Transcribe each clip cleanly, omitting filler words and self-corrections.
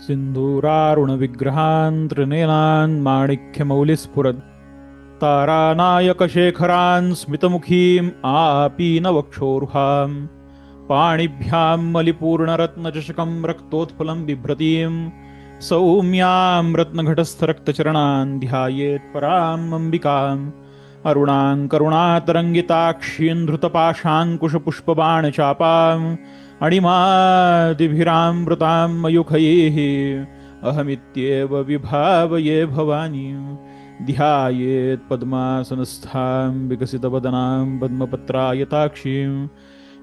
सिंधूरारुण विग्रहान् त्रिनेनान् माणिक्यमौलिस्फुरत् तारानायकशेखरान् स्मितमुखीम् आपीनवक्षोरुहां पाणिभ्यां मलिपूर्णरत्नचषकं रक्तोत्फलं बिभ्रतीं सौम्यां रत्नघटस्थरक्तचरणान् ध्यायेत् पराम् अम्बिकाम् अरुणां करुणातरङ्गिताक्षीं धृतपाशाङ्कुशपुष्पबाणचापाम् अणिमादिभिरामृतां मयूखैः अहमित्येव विभावये भवानीं ध्यायेत् पद्मासनस्थां विकसितवदनां पद्मपत्रायताक्षीं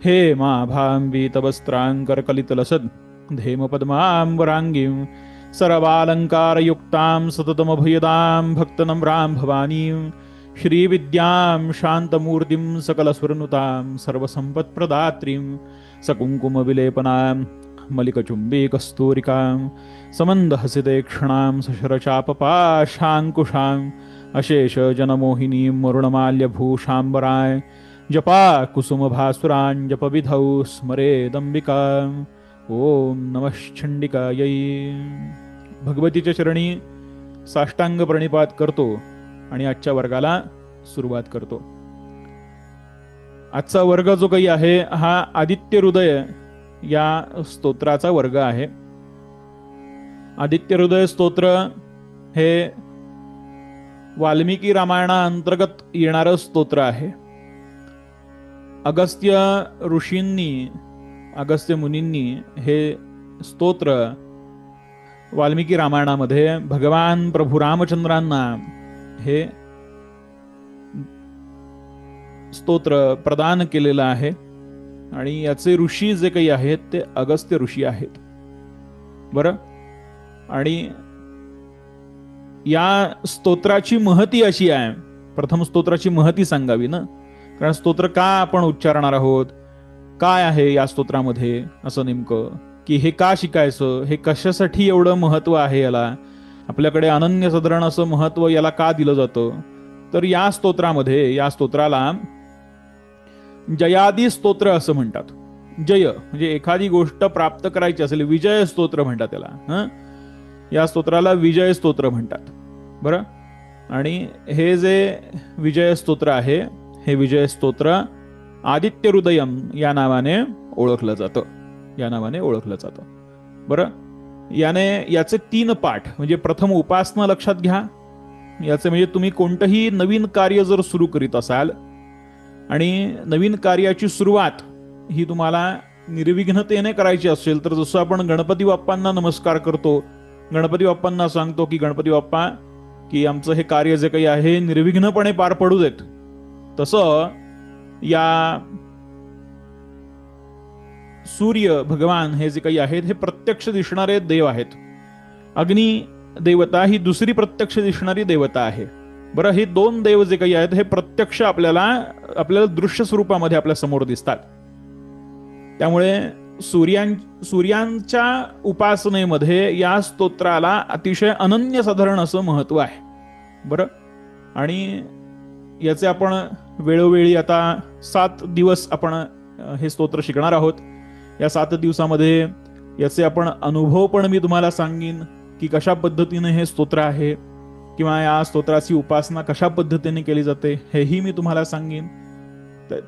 हेमाभां वीतवस्त्राङ्करकलितलसद् धेमपद्माम्बराङ्गीं सर्वालङ्कारयुक्तां सततमभयदां भक्तनम्रां भवानीं श्रीविद्यां शान्तमूर्तिं सकलसुरनुतां सर्वसम्पत्प्रदात्रीं सकुङ्कुमविलेपनां मलिकचुम्बीकस्तूरिकां समन्दहसितेक्षणां सशरचापपाशाङ्कुशाम् अशेषजनमोहिनीं मरुणमाल्यभूषाम्बरां जपा कुसुमभासुरां जपविधौ स्मरेदम्बिकाम् ओम नमः चंडिकायै। भगवतीच्या चरणी साष्टांग प्रणिपात करतो आणि आजच्या वर्गाला सुरुवात करतो। आजचा वर्ग जो काही आहे हा आदित्य हृदय या स्तोत्राचा वर्ग आहे। आदित्य हृदय स्तोत्र हे वाल्मिकी रामायणा अंतर्गत येणारं स्तोत्र आहे। अगस्त्य मुनींनी हे स्तोत्र वाल्मिकी रामायणामध्ये भगवान प्रभू रामचंद्रांना हे स्तोत्र प्रदान केलेलं आहे आणि याचे ऋषी जे काही आहेत ते अगस्त्य ऋषी आहेत। बरं, आणि या स्तोत्राची महती अशी आहे, प्रथम स्तोत्राची महती सांगावी ना, कारण स्तोत्र का आपण उच्चारणार आहोत, काय आहे या स्तोत्रामध्ये असं नेमकं, की हे का शिकायचं, हे कशासाठी एवढं महत्व आहे, याला आपल्याकडे अनन्यसाधारण असं महत्व याला का दिलं जातं। तर या स्तोत्रामध्ये, या स्तोत्राला जयादी स्तोत्र असं म्हणतात। जय म्हणजे एखादी गोष्ट प्राप्त करायची असेल, विजय स्तोत्र म्हणतात त्याला। या स्तोत्राला विजय स्तोत्र म्हणतात। बरं, आणि हे जे विजय स्तोत्र आहे, हे विजय स्तोत्र आदित्य हृदयम या नावाने ओळखलं जातं, या नावाने ओळखलं जातं। बरं, याचे 3 पाठ, म्हणजे प्रथम उपासना लक्षात घ्या। याचे म्हणजे तुम्ही कोणतंही नवीन कार्य जर सुरू करीत असाल आणि नवीन कार्याची सुरुवात ही तुम्हाला निर्विघ्नतेने करायची असेल, तर जसं आपण गणपती बाप्पांना नमस्कार करतो, गणपती बाप्पांना सांगतो की गणपती बाप्पा की आमचं हे कार्य जे काही आहे निर्विघ्नपणे पार पडू देत, तसं या सूर्य भगवान हे जे काही आहेत हे प्रत्यक्ष दिसणारे देव आहेत। अग्नी देवता ही दुसरी प्रत्यक्ष दिसणारी देवता आहे। बरं, हे 2 देव जे काही आहेत हे प्रत्यक्ष आपल्याला दृश्य स्वरूपामध्ये आपल्या समोर दिसतात। त्यामुळे सूर्यांच्या उपासनेमध्ये या स्तोत्राला अतिशय अनन्यसाधारण असं महत्व आहे। बरं, आणि याचे आपण वेळोवेळी आता 7 दिवस आपण हे स्तोत्र शिकणार आहोत। या 7 दिवसामध्ये याचे आपण अनुभव पण मी तुम्हाला सांगेन की कशा पद्धतीने हे स्तोत्र आहे, किंवा या स्तोत्राची उपासना कशा पद्धतीने केली जाते हेही मी तुम्हाला सांगेन।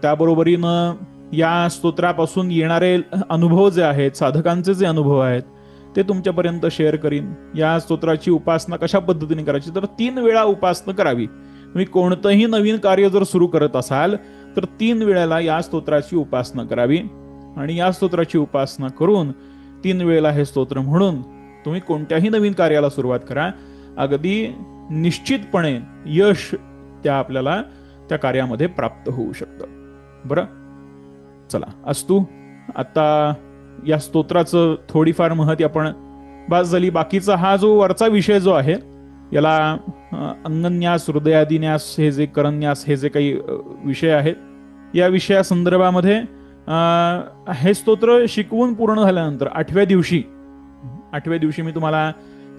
त्याबरोबरीनं या स्तोत्रापासून येणारे अनुभव जे आहेत, साधकांचे जे अनुभव आहेत ते तुमच्यापर्यंत शेअर करीन। या स्तोत्राची उपासना कशा पद्धतीने करायची, तर 3 वेळा उपासना करावी। तुम्ही कोणतंही नवीन कार्य जर सुरू करत असाल तर 3 वेळेला या स्तोत्राची उपासना करावी, आणि या स्तोत्राची उपासना करून 3 वेळेला हे स्तोत्र म्हणून तुम्ही कोणत्याही नवीन कार्याला सुरुवात करा। अगदी निश्चितपणे यश आपल्याला त्या कार्यामध्ये प्राप्त होऊ शकतं। बरं, चला अस्तु, आता या स्तोत्राचं थोडीफार महती आपण बस झाली। बाकीचा हा जो वरचा विषय जो आहे याला अंगन्यास, हृदयादिन्यास, हे जे करन्यास, हे जे काही विषय आहेत, या विषया संदर्भामध्ये हे स्तोत्र शिकवून पूर्ण झाल्यानंतर 8व्या दिवशी मी तुम्हाला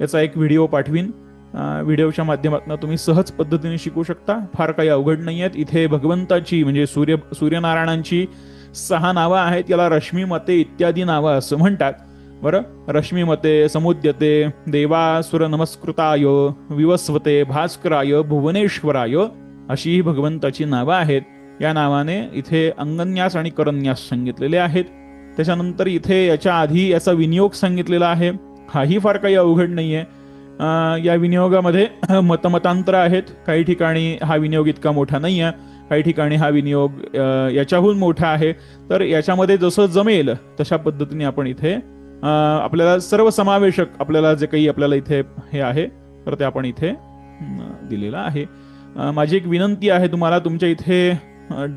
याचा एक व्हिडिओ पाठवीन। व्हिडिओच्या माध्यमातून तुम्ही सहज पद्धतीने शिकू शकता, फार काही अवघड नाही आहेत। इथे भगवंताची म्हणजे सूर्यनारायणांची 6 नावं आहेत, याला रश्मी, मते इत्यादी नावं असं म्हणतात। बरं, रश्मीमते समुद्यते देवासुर नमस्कृताय विवस्वते भास्कराय भुवनेश्वराय अशी ही भगवंताची नावं आहेत. या नावाने इथे अंगन्यास आणि करन्यास सांगितलेले आहेत. त्याच्यानंतर इथे याच्या आधी याचा विनियोग सांगितलेला आहे. हाही फार काही अवघड नाहीये. या विनियोगामध्ये मतमतांतर आहेत. काही ठिकाणी हा विनियोग इतका मोठा नाही आहे, काही ठिकाणी हा विनियोग याच्याहून मोठा आहे. तर याच्यामध्ये जसं जमेल तशा पद्धतीने आपण इथे आपल्याला सर्वसमावेशक आपल्याला जे काही आपल्याला इथे हे आहे तर ते आपण इथे दिलेलं आहे. माझी एक विनंती आहे तुम्हाला, तुमच्या इथे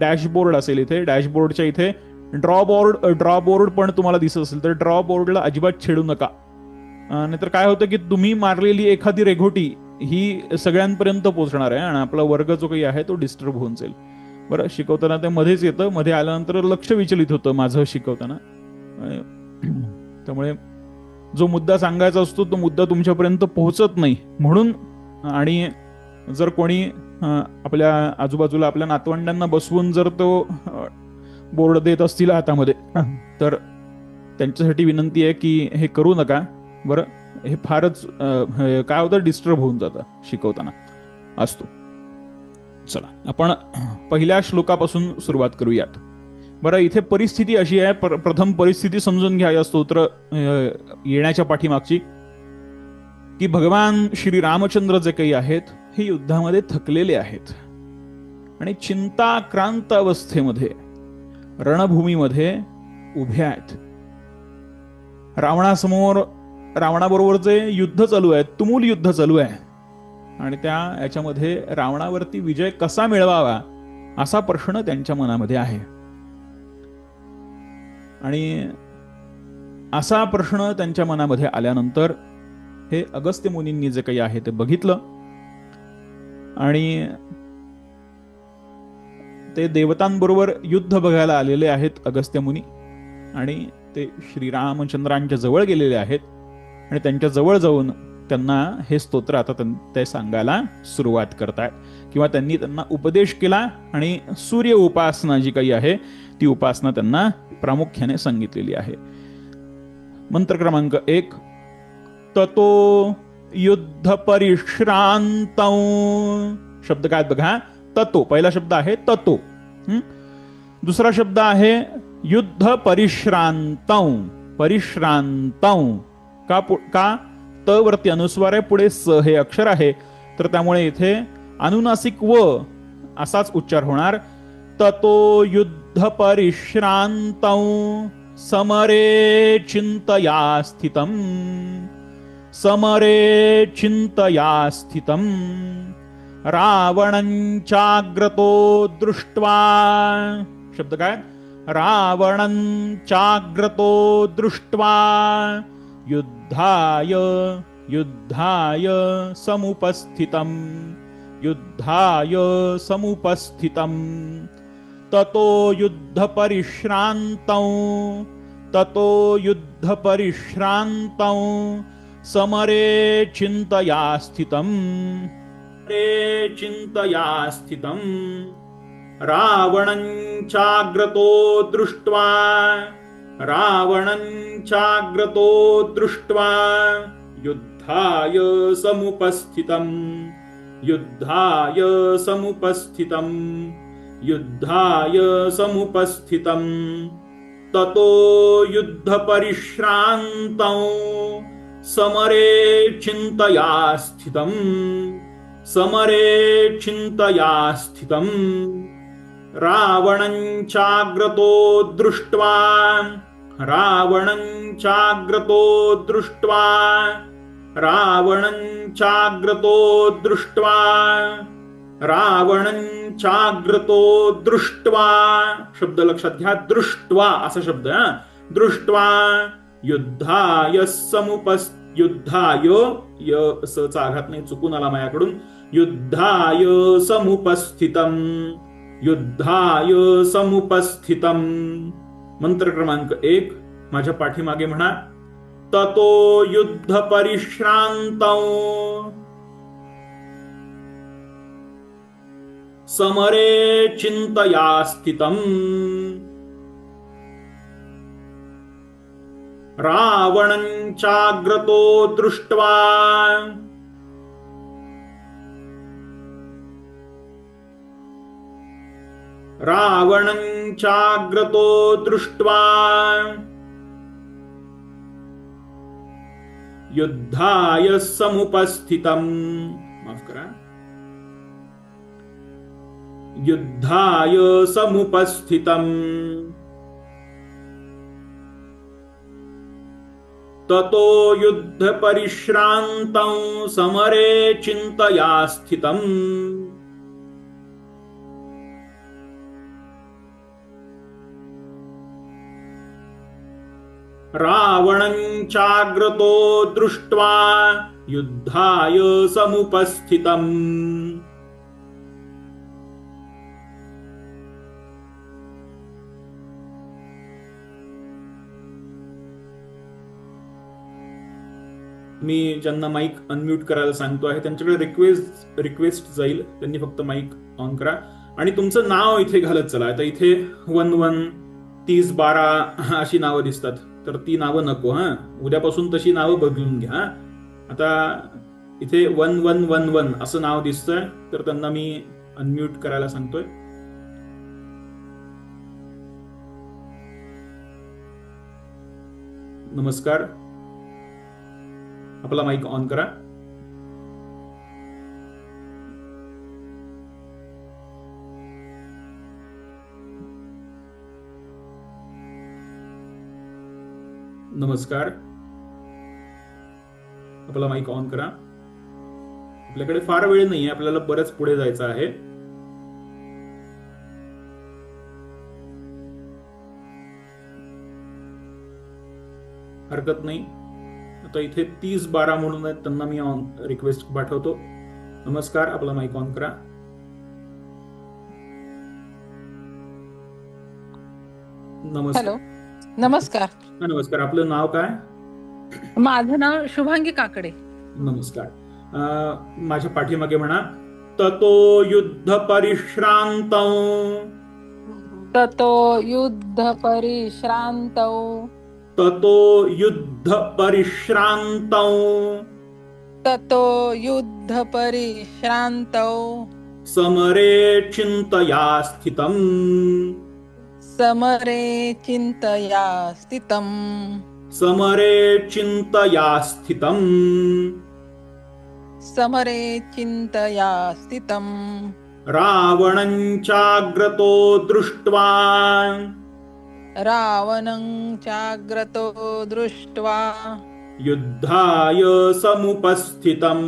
डॅशबोर्ड असेल, इथे डॅशबोर्डच्या इथे ड्रॉ बोर्ड पण तुम्हाला दिसत असेल तर ड्रॉ बोर्डला अजिबात छेडू नका. नाहीतर काय होतं की तुम्ही मारलेली एखादी रेघोटी ही सगळ्यांपर्यंत पोहोचणार आहे आणि आपला वर्ग जो काही आहे तो डिस्टर्ब होऊन जाईल. बरं, शिकवताना ते मध्येच येतं, मध्ये आल्यानंतर लक्ष विचलित होतं माझं शिकवताना. त्यामुळे जो मुद्दा सांगायचा असतो तो मुद्दा तुमच्यापर्यंत पोहोचत नाही म्हणून. आणि जर कोणी आपल्या आजूबाजूला आपल्या नातवंडांना बसवून जर तो बोर्ड देत असतील हातामध्ये तर त्यांच्यासाठी विनंती आहे की हे करू नका. बरं, हे फारच काय होतं, डिस्टर्ब होऊन जातं शिकवताना असतो. चला आपण पहिल्या श्लोकापासून सुरुवात करूयात. बरं, इथे परिस्थिती अशी आहे, प्रथम परिस्थिती समजून घ्या या स्तोत्र येण्याच्या पाठीमागची, की भगवान श्री रामचंद्र जे काही आहेत हे युद्धामध्ये थकलेले आहेत आणि चिंताक्रांत अवस्थेमध्ये रणभूमीमध्ये उभे आहेत. रावणाबरोबर जे युद्ध चालू आहे, तुमुल युद्ध चालू आहे आणि याच्यामध्ये रावणावरती विजय कसा मिळवावा असा प्रश्न त्यांच्या मनामध्ये आहे. आणि असा प्रश्न त्यांच्या मनामध्ये आल्यानंतर हे अगस्त्य मुनींनी जे काही आहे ते बघितलं आणि ते देवतांबरोबर युद्ध बघायला आलेले आहेत अगस्त्य मुनी. आणि ते श्रीरामचंद्रांच्या जवळ गेलेले आहेत आणि त्यांच्या जवळ जाऊन त्यांना हे स्तोत्र आता ते सांगायला सुरुवात करतायत, किंवा त्यांना उपदेश केला आणि सूर्य उपासना जी काही आहे ती उपासना त्यांना प्रामुख्याने सांगितलेली आहे. मंत्र क्रमांक 1. ततो युद्ध परिश्रांत. शब्द काय बघा, ततो पहिला शब्द आहे ततो. दुसरा शब्द आहे युद्ध परिश्रांत. परिश्रांत का त वरती अनुस्वार आहे, पुढे स हे अक्षर आहे, तर त्यामुळे इथे अनुनासिक व असाच उच्चार होणार. ततो युद्ध परिश्रांत समरे चिंतया स्थितम. समरे चिंतया स्थितम रावणं चाग्रतो दृष्ट्वा. शब्द काय, रावणं चाग्रतो दृष्ट्वा युद्धाय युद्धाय समुपस्थितम्. युद्धाय समुपस्थितम्. ततो युद्ध परिश्रांतौ. ततो युद्ध परिश्रांतौ समरे चिंतया स्थितम्. चिंतया स्थितम् रावणं चाग्रतो दृष्ट्वा. रावणं चाग्रतो दृष्ट्वा युद्धाय समुपस्थितम्. युद्धाय समुपस्थितम्. युद्धाय समुपस्थितम्. ततो युद्ध परिश्रांतौ समरे चिंतया स्थितम्. समरे चिंतया स्थितम् रावणं चाग्रतो दृष्ट्वा. रावणं चाग्रतो दृष्ट्वा. रावणं चाग्रतो दृष्ट्वा. रावणं चाग्रतो दृष्ट्वा. शब्द लक्षात घ्या, दृष्ट्वा असा शब्द. दृष्ट्वा युद्धाय युद्धाय स चा आघात नाही, चुकून आला माझ्याकडून. युद्धाय समुपस्थितम्. युद्धाय समुपस्थितम्. मंत्र क्रमांक 1 माझ्या पाठीमागे म्हणा. ततो युद्ध परिश्रांतौ समरे चिंतया स्थितम्. रावणं चाग्रतो दृष्ट्वा रावणं चाग्रतो दृष्ट्वा युद्धाय समुपस्थितम्, माफ करा, युद्धाय समुपस्थितम् ततो युद्ध परिश्रान्तं समरे चिन्तया स्थितम्। रावणं चाग्रतो दृष्ट्वा युद्धाय समुपस्थितम्। मी ज्यांना माईक अनम्यूट करायला सांगतो आहे त्यांच्याकडे रिक्वेस्ट जाईल, त्यांनी फक्त माईक ऑन करा आणि तुमचं नाव इथे घालत चला. आता इथे 11 30 12 अशी नावं दिसतात, तर ती नावं नको. उद्यापासून तशी नावं बदलून घ्या. आता इथे 1111 असं नाव दिसतंय, तर त्यांना मी अनम्यूट करायला सांगतोय. नमस्कार, आपला माईक ऑन करा. नमस्कार, आपला माईक ऑन करा. आपल्याकडे फार वेळ नाहीये, आपल्याला बरंच पुढे जायचं आहे. हरकत नाही. आता इथे 30-12 म्हणून आहेत, त्यांना मी ऑन रिक्वेस्ट पाठवतो. नमस्कार, आपला माईक ऑन करा. नमस्कार. हॅलो, नमस्कार. नमस्कार, आपलं नाव काय? माझं नाव शुभांगी काकडे. नमस्कार. माझ्या पाठीमागे म्हणा, ततो युद्ध परिश्रांतौ. ततो युद्ध परिश्रांतौ. ततो युद्ध परिश्रांतौ. ततो युद्ध परिश्रांतौ. समरे चिंतया स्थितम्. समरे चिंतया स्थितम्. समरे चिंतया स्थितम्. समरे चिंतया स्थितम्. रावणं चाग्रतो दृष्ट्वा. रावणं चाग्रतो दृष्ट्वा युद्धाय समुपस्थितम्.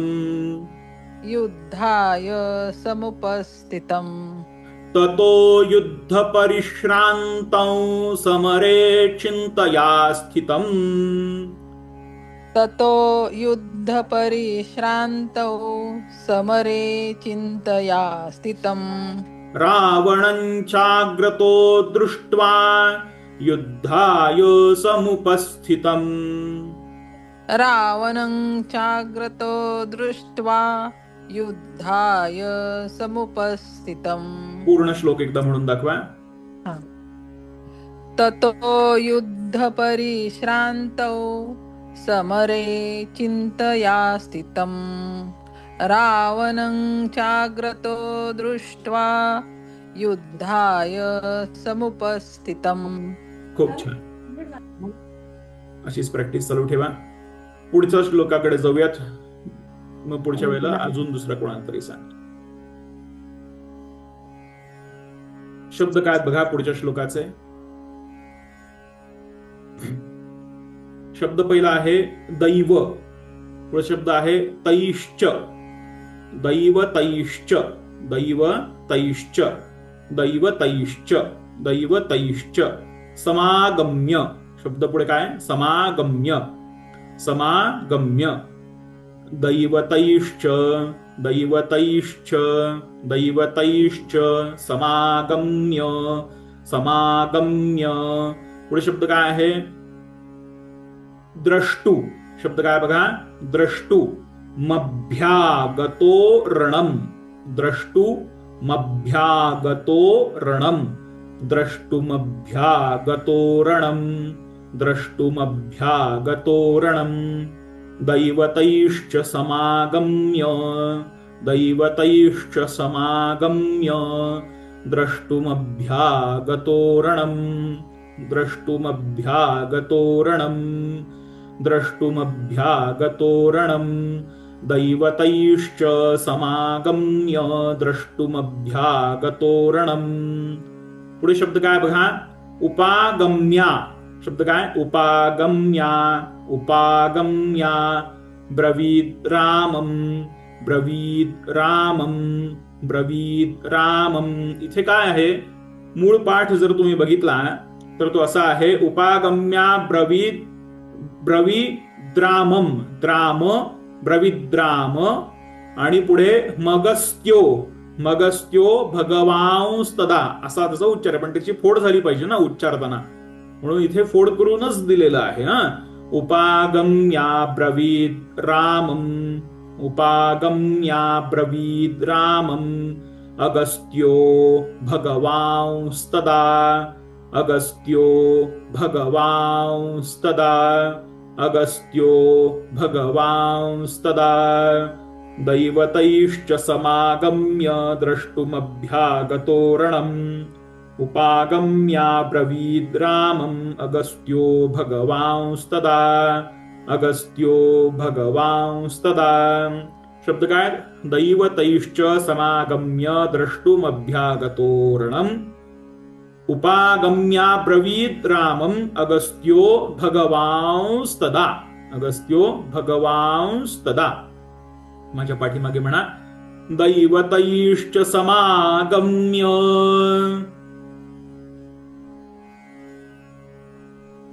युद्धाय समुपस्थितम्. ततो युद्ध परिश्रांतौ समरे चिंतया स्थितम्. ततो युद्ध परिश्रांतौ समरे चिंतया स्थितम्. रावणं चाग्रतो दृष्ट्वा युद्धाय समुपस्थितम्. रावणं चाग्रतो दृष्ट्वा युद्धाय समुपस्थितम्. पूर्ण श्लोक एकदा म्हणून दाखवा. ततो युद्ध परिश्रांतौ समरे चिंतया स्थितम्. रावणं चाग्रतो दृष्ट्वा युद्धाय समुपस्थितम्. खूप छान. अशीच प्रॅक्टिस चालू ठेवा. पुढच्या श्लोकाकडे जाऊयात, मग पुढच्या वेळेला अजून दुसरा कोणाला तरी सांग. शब्द काय बघा पुढच्या श्लोकाचे. शब्द पहिला आहे दैव. पुढे शब्द आहे तैश्च. दैव तैश्च. दैव तैश्च. दैव तैश्च. दैव तैश्च. समागम्य. शब्द पुढे काय? समागम्य. समागम्य. दैवतैश्च. दैवतैश्च. दैवतैश्च. समागम्य. समागम्य. पुढे शब्द काय आहे? द्रष्टु. शब्द काय बघा? द्रष्टु. मभ्यागतो रणम. द्रष्टु मभ्यागतो रणम. द्रष्टुमभ्यागतो रणम. द्रष्टुमभ्यागतोरणम् दैवतैश्च समागम्य दैवतैश्च समागम्य द्रष्टुमभ्यागतोरणम् द्रष्टुमभ्यागतोरणम् द्रष्टुमभ्यागतोरणम् दैवतैश्च समागम्य द्रष्टुमभ्यागतोरणम्. पुढे शब्द काय बघा, उपागम्या. शब्द काय, उपागम्या. उपागम्या ब्रवीद रामम् ब्रवीद रामम् ब्रवीद रामम्. इथे काय आहे, मूळ पाठ जर तुम्ही बघितला तर तो असा आहे, उपागम्या ब्रवीद ब्रवीद्रामम् द्राम ब्रवीद्राम आणि पुढे मगस्त्यो मगस्त्यो भगवांस्तदा असा त्याचा उच्चार आहे, पण त्याची फोड झाली पाहिजे ना उच्चारताना, म्हणून इथे फोड करूनच दिलेलं आहे. उपागम्या ब्रवीद रामम् उपागम्या ब्रवीद रामम् अगस्त्यो भगवांस्तदा अगस्त्यो भगवांस्तदा अगस्त्यो भगवांस्तदा दैवतैश्च समागम्य द्रष्टुमभ्यागतोरणम् उपागम्या ब्रवीद रामम् अगस्त्यो भगवांस्तदा अगस्त्यो भगवांस्तदा. शब्द काय, दैवतैश्च समागम्य द्रष्टुमभ्यागतोरणम् उपागम्या ब्रवीद रामम् अगस्त्यो भगवांस्तदा अगस्त्यो भगवांस्तदा. माझ्या पाठीमागे म्हणा, दैवतैश्च समागम्य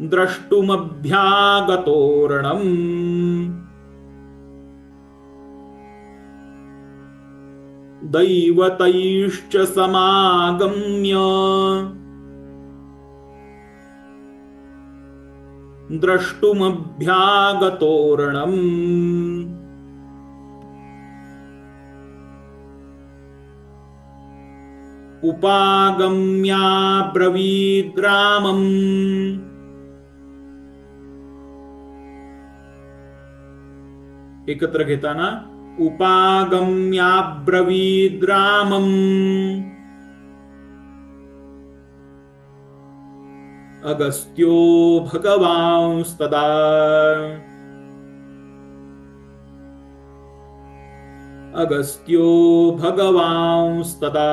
द्रष्टुमभ्यागतोरणम् दैवतैश्च समागम्य द्रष्टुमभ्यागतोरणम् उपागम्या ब्रवीद रामम् एकत्र घेताना उपागम्या ब्रवीद रामम् अगस्त्यो भगवांस्तदा अगस्त्यो भगवांस्तदा.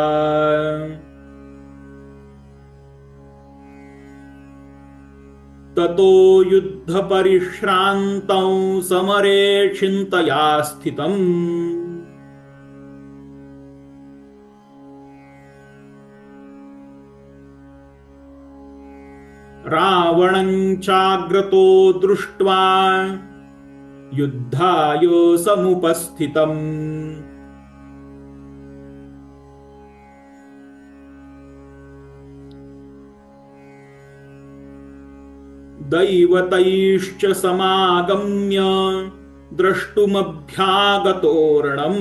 ततो युद्धपरिश्रान्तौ समरे चिन्तया स्थितम् रावणं चाग्रतो दृष्ट्वा युद्धाय समुपस्थितम् दैवतैश्च समागम्य द्रष्टुमभ्यागतोरणम्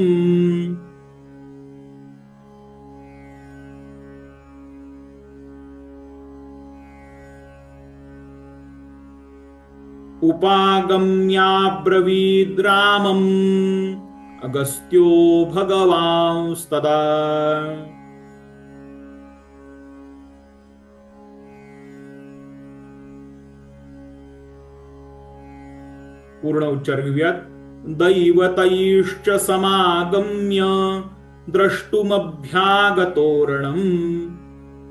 उपागम्या ब्रवीद रामम् अगस्त्यो भगवांस्तदा पूर्ण उच्चार घेऊयात. दैवतैश्च समागम्य द्रष्टुमभ्यागतोरणम्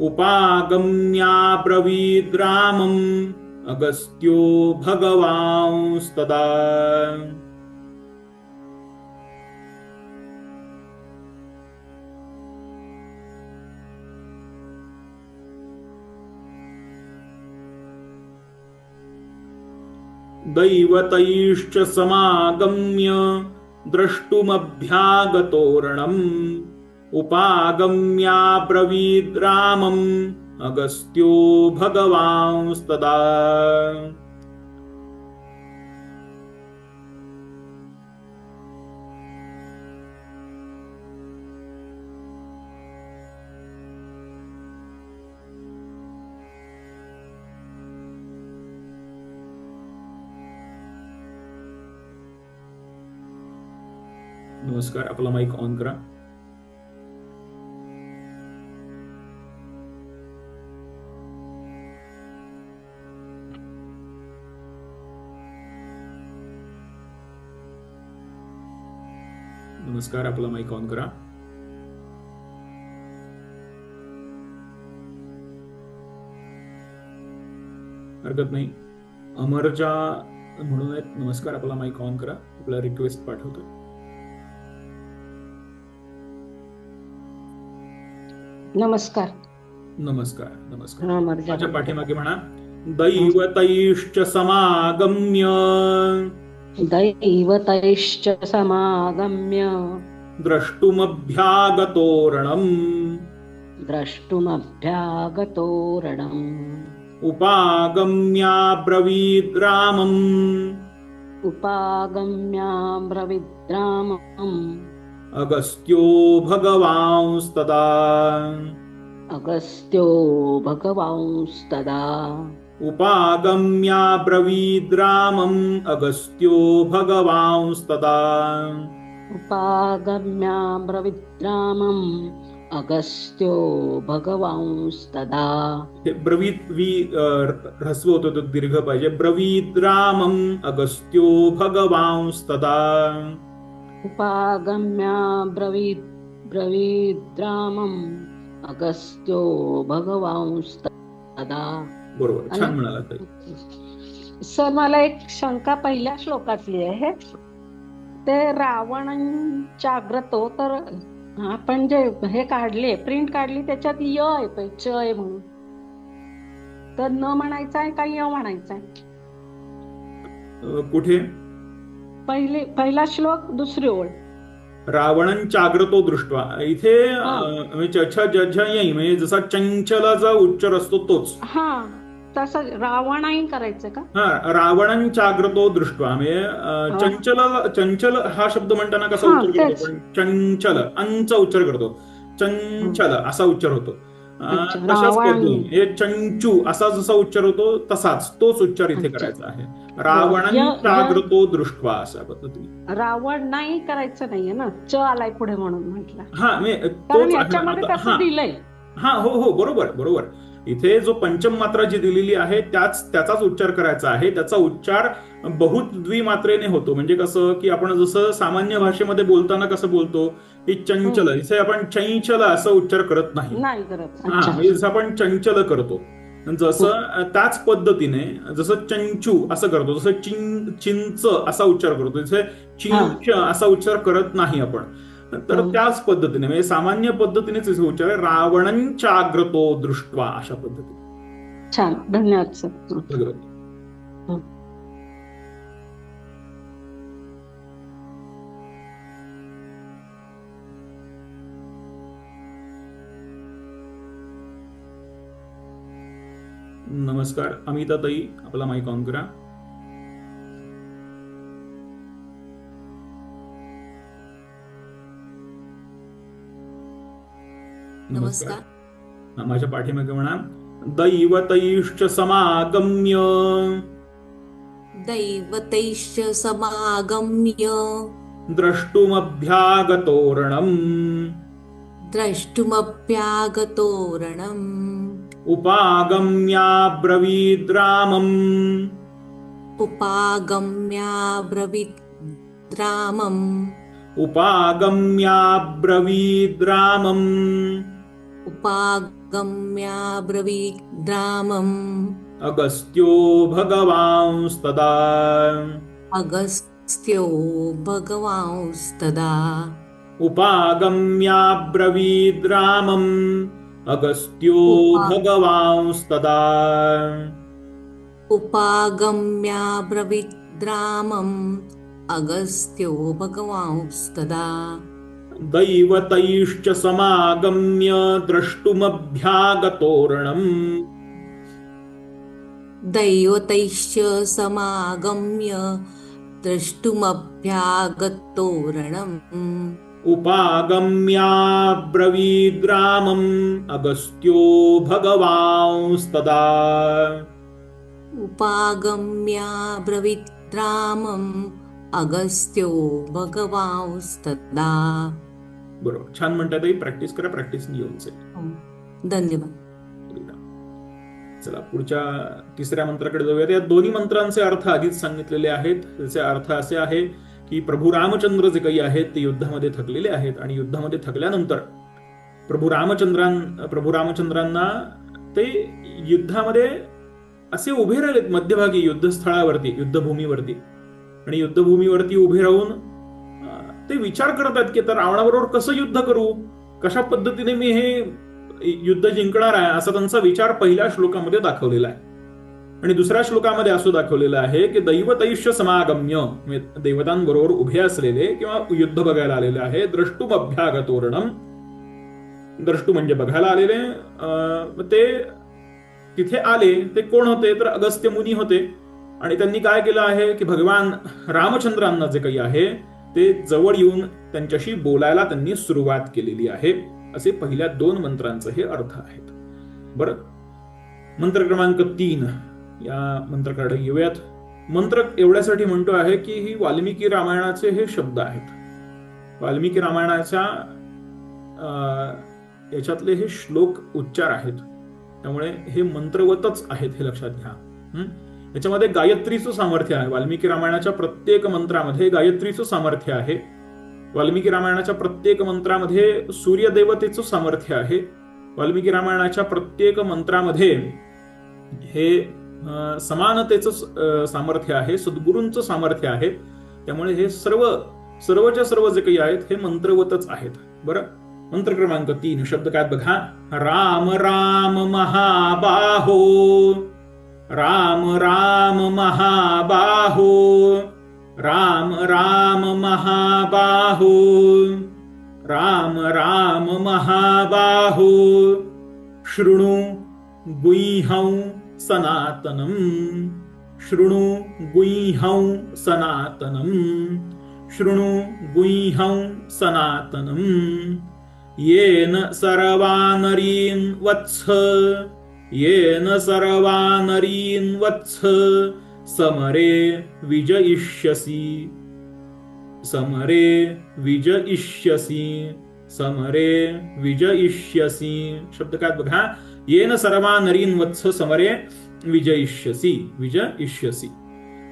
उपागम्या ब्रवीद रामम् अगस्त्यो भगवांस्तदा. दैवतैश्च समागम्य द्रष्टुमभ्यागतोरणम् उपागम्या ब्रवीद रामम् अगस्त्यो भगवांस्तदा. नमस्कार, आपला माईक ऑन करा. नमस्कार, आपला माईक ऑन करा. हरकत नाही. अमरजा म्हणून आहेत. नमस्कार, आपला माईक ऑन करा. आपला रिक्वेस्ट पाठवतो. नमस्कार. नमस्कार. नमस्कार. अमरजा माझ्या पाठीमागे म्हणा, दैवतैश्च समागम्य दैवतैश्च समागम्य द्रष्टुमभ्यागतोरणम् द्रष्टुमभ्यागतोरणम् उपागम्याब्रवीद्रामम् उपागम्याब्रवीद्रामम् अगस्त्यो भगवांस्तदा अगस्त्यो भगवांस्तदा उपागम्याब्रवीद्रामम् अगस्त्यो भगवांस्तदा उपागम्याब्रवीद्रामम् अगस्त्यो भगवांस्तदा. हे ब्रवीत ह्रस्व होतो, तो दीर्घ पाहिजे. ब्रवीद्रामम् अगस्त्यो भगवांस्तदा उपागम्याब्रवीद्रामम् अगस्त्यो भगवांस्तदा. बरोबर, छान म्हणाला ताई. सर, मला एक शंका पहिल्या श्लोकातली आहे. ते रावणांच्याग्रतो, तर आपण जे हे काढले, प्रिंट काढली, त्याच्यात य येतोय, च आहे म्हणून. तर न म्हणायचं आहे का य म्हणायचं आहे? कुठे? पहिला श्लोक, दुसरी ओळ. रावणंचाग्रतो दृष्ट्वा. इथे म्हणजे जसा चंचलाचा उच्चार असतो तोच. हा, तसं रावणाही करायचं का? हा, रावणंचाग्रतो दृष्ट्वा म्हणजे चंचल हा शब्द म्हणताना कसा उच्चार करतो? पण चंचल अंचा उच्चार करतो, चंचल असा उच्चार होतो. तशाच पद्धतीने हे चंचू असा जसा उच्चार होतो तसाच तोच उच्चार इथे करायचा आहे. रावणंचाग्रतो दृष्ट्वा अशा पद्धतीने. रावण नाही करायचं नाहीये ना, च आलाय पुढे म्हणून म्हटलं. हा, दिलंय. हा, हो, बरोबर. इथे जो पंचम मात्रा जी दिलेली आहे त्याचाच उच्चार करायचा आहे. त्याचा उच्चार बहुत द्विमात्रेने होतो. म्हणजे कसं की आपण जसं सामान्य भाषेमध्ये बोलताना कसं बोलतो, ही चंचल, इथे आपण चंचल असा उच्चार करत नाही. म्हणजे जसं आपण चंचल करतो, जसं त्याच पद्धतीने जसं चंचू असं करतो, जसं चिंच असा उच्चार करतो, इथे चिंच असा उच्चार करत नाही आपण. तर त्याच पद्धतीने म्हणजे सामान्य पद्धतीनेच उच्चार आहे. रावणंचाग्रतो दृष्ट्वा अशा पद्धतीने. छान, धन्यवाद सर. नमस्कार, अमिता ताई, आपला माईक ऑन करा. नमस्कार. माझ्या पाठीमागे म्हणा, दैवतैश्च समागम्य द्रष्टुमभ्यागतोरणम् उपागम्याब्रवीद्रामम् अगस्त्यो भगवांस्तदा उपागम्याब्रवीद्रामम् अगस्त्यो भगवांस्तदा दैवतैश्च समागम्य द्रष्टुमभ्यागतोरणम् उपागम्याब्रवीद्रामम् अगस्त्यो भगवांस्तदा अगस्त्यो भगवांस्तदा. बरोबर, छान म्हणतात. प्रॅक्टिस करा, प्रॅक्टिसने येऊन जाईल. धन्यवाद. चला पुढच्या तिसऱ्या मंत्राकडे जाऊयात. या दोन्ही मंत्रांचे अर्थ आधीच सांगितलेले आहेत. त्याचे अर्थ असे आहे की प्रभू रामचंद्र जे काही आहेत ते युद्धामध्ये थकलेले आहेत आणि युद्धामध्ये थकल्यानंतर प्रभू रामचंद्रांना ते युद्धामध्ये असे उभे राहिलेत मध्यभागी युद्धस्थळावरती, युद्धभूमीवरती. आणि युद्धभूमीवरती उभे राहून ते विचार करत आहेत की तर रावणाबरोबर कसं युद्ध करू, कशा पद्धतीने मी हे युद्ध जिंकणार आहे, असा त्यांचा विचार पहिल्या श्लोकामध्ये दाखवलेला आहे. आणि दुसऱ्या श्लोकामध्ये असं दाखवलेलं आहे की दैवतैष्य समागम्य, देवतांबरोबर उभे असलेले किंवा युद्ध बघायला आलेले आहे. द्रष्टुम अभ्यागतोरणम, द्रष्टू म्हणजे बघायला आलेले. ते तिथे आले ते कोण होते तर अगस्त्य मुनी होते. आणि त्यांनी काय केलं आहे की भगवान रामचंद्रांना जे काही आहे ते जवळ येऊन त्यांच्याशी बोलायला त्यांनी सुरुवात केलेली आहे. असे पहिल्या दोन मंत्रांचे हे अर्थ आहेत. बरं, मंत्र क्रमांक 3 या मंत्राकडे येऊयात. मंत्र एवढ्यासाठी म्हणतो आहे की ही वाल्मिकी रामायणाचे हे शब्द आहेत. वाल्मिकी रामायणाच्या याच्यातले हे श्लोक उच्चार आहेत, त्यामुळे हे मंत्रवतच आहेत हे लक्षात घ्या. याच्यामध्ये गायत्रीचं सामर्थ्य आहे. वाल्मिकी रामायणाच्या प्रत्येक मंत्रामध्ये गायत्रीचं सामर्थ्य आहे. वाल्मिकी रामायणाच्या प्रत्येक मंत्रामध्ये सूर्यदेवतेचं सामर्थ्य आहे. वाल्मिकी रामायणाच्या प्रत्येक मंत्रामध्ये हे समानतेचं सामर्थ्य आहे, सद्गुरूंचं सामर्थ्य आहे. त्यामुळे हे सर्वच्या सर्व जे काही आहेत हे मंत्रवतच आहेत. बरं, मंत्र क्रमांक 3 शब्द काय बघा. राम राम महाबाहो, राम राम महाबाहो, राम राम महाबाहो, राम राम महाबाहो, शृणु गुह्यं सनातनम, शृणु गुह्यं सनातनम, शृणु गुह्यं सनातनम. येन सर्वानरीन् वत्स, येन सर्वानरीन् वत्स, समरे विजयिष्यसि, समरे विजयिष्यसि, समरे विजयिष्यसि. शब्द काय बघा. येन सर्वानरीन् वत्स समरे विजयिष्यसि, विजयिष्यसि.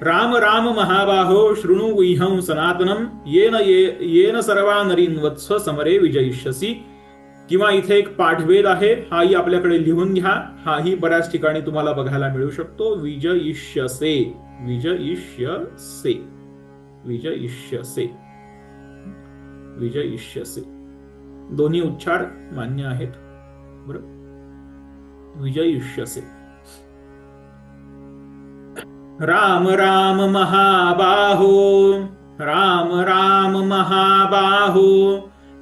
राम राम महाबाहो शृणु गुह्यं सनातनम, येन सर्वानरीन् वत्स समरे विजयिष्यसि. किंवा इथे एक पाठभेद आहे, हाही आपल्याकडे लिहून घ्या. हाही बऱ्याच ठिकाणी तुम्हाला बघायला मिळू शकतो. विजयिष्यसे, विजयिष्यसे, विजयिष्यसे, विजयिष्यसे. दोन्ही उच्चार मान्य आहेत. बरोबर, विजयिष्यसे. राम राम महाबाहो, राम राम महाबाहो,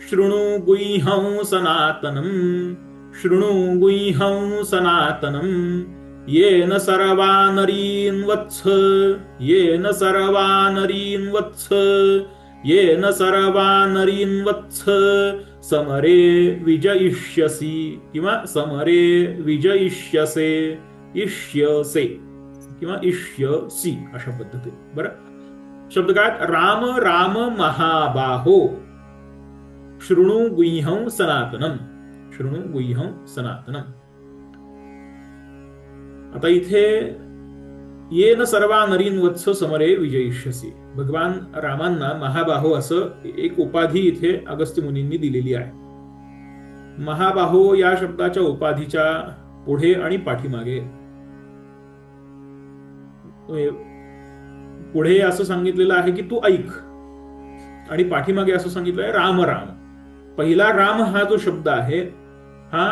शृणु गुह्यं सनातनम, शृणु गुह्यं सनातनम. येन सर्वानरीन् वत्स, येन सर्वानरीन् वत्स, येन सर्वानरीन् वत्स, समरे विजयिष्यसि किंवा समरे विजयिष्यसे, इष्यसे किंवा इष्यसी अशा पद्धतीने. बरं, शब्द काय. राम राम महाबाहो, शृणु गुह्यं सनातनम, शृणु गुह्यं सनातनम. आता इथे येन सर्वानरीन् वत्स समरे विजयिष्यसि, भगवान रामांना महाबाहो असं एक उपाधी इथे अगस्त्य मुनींनी दिलेली आहे. महाबाहो या शब्दाच्या उपाधीच्या पुढे आणि पाठीमागे पुढे असं सांगितलेलं आहे की तू ऐक, आणि पाठीमागे असं सांगितलं आहे राम राम. पहिला राम हा जो शब्द आहे हा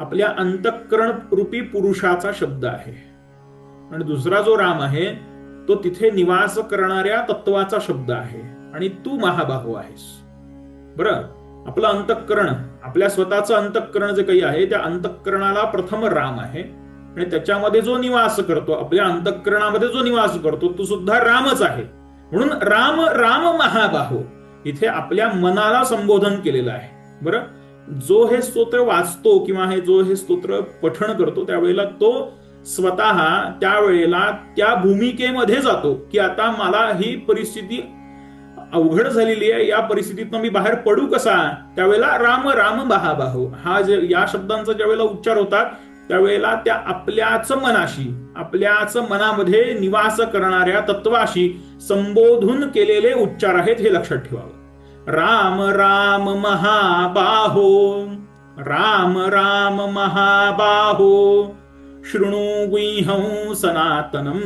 आपल्या अंतःकरण रूपी पुरुषाचा शब्द आहे, आणि दुसरा जो राम आहे तो तिथे निवास करणाऱ्या तत्वाचा शब्द आहे, आणि तू महाबाहो आहेस. बरं, आपलं अंतःकरण, आपल्या स्वतःचं अंतःकरण जे काही आहे त्या अंतःकरणाला प्रथम राम आहे, आणि त्याच्यामध्ये जो निवास करतो, आपल्या अंतःकरणामध्ये जो निवास करतो तो सुद्धा रामच आहे. म्हणून राम राम महाबाहो इथे आपल्या मनाला संबोधन केलेलं आहे. बरं, जो हे स्तोत्र वाचतो किंवा जो हे स्तोत्र पठण करतो त्यावेळेला तो स्वतः त्यावेळेला त्या भूमिकेमध्ये जातो की आता मला ही परिस्थिती अवघड झालेली आहे, या परिस्थितीतनं मी बाहेर पडू कसा. त्यावेळेला राम राम महाबाहो हा जे या शब्दांचा ज्यावेळेला उच्चार होतात त्यावेळेला त्या आपल्याच मनाशी, आपल्याच मनामध्ये निवास करणाऱ्या तत्वाशी संबोधून केलेले उच्चार आहेत हे लक्षात ठेवावं. राम राम महाबाहो, राम राम महाबाहो, शृणु गुह्यं सनातनम,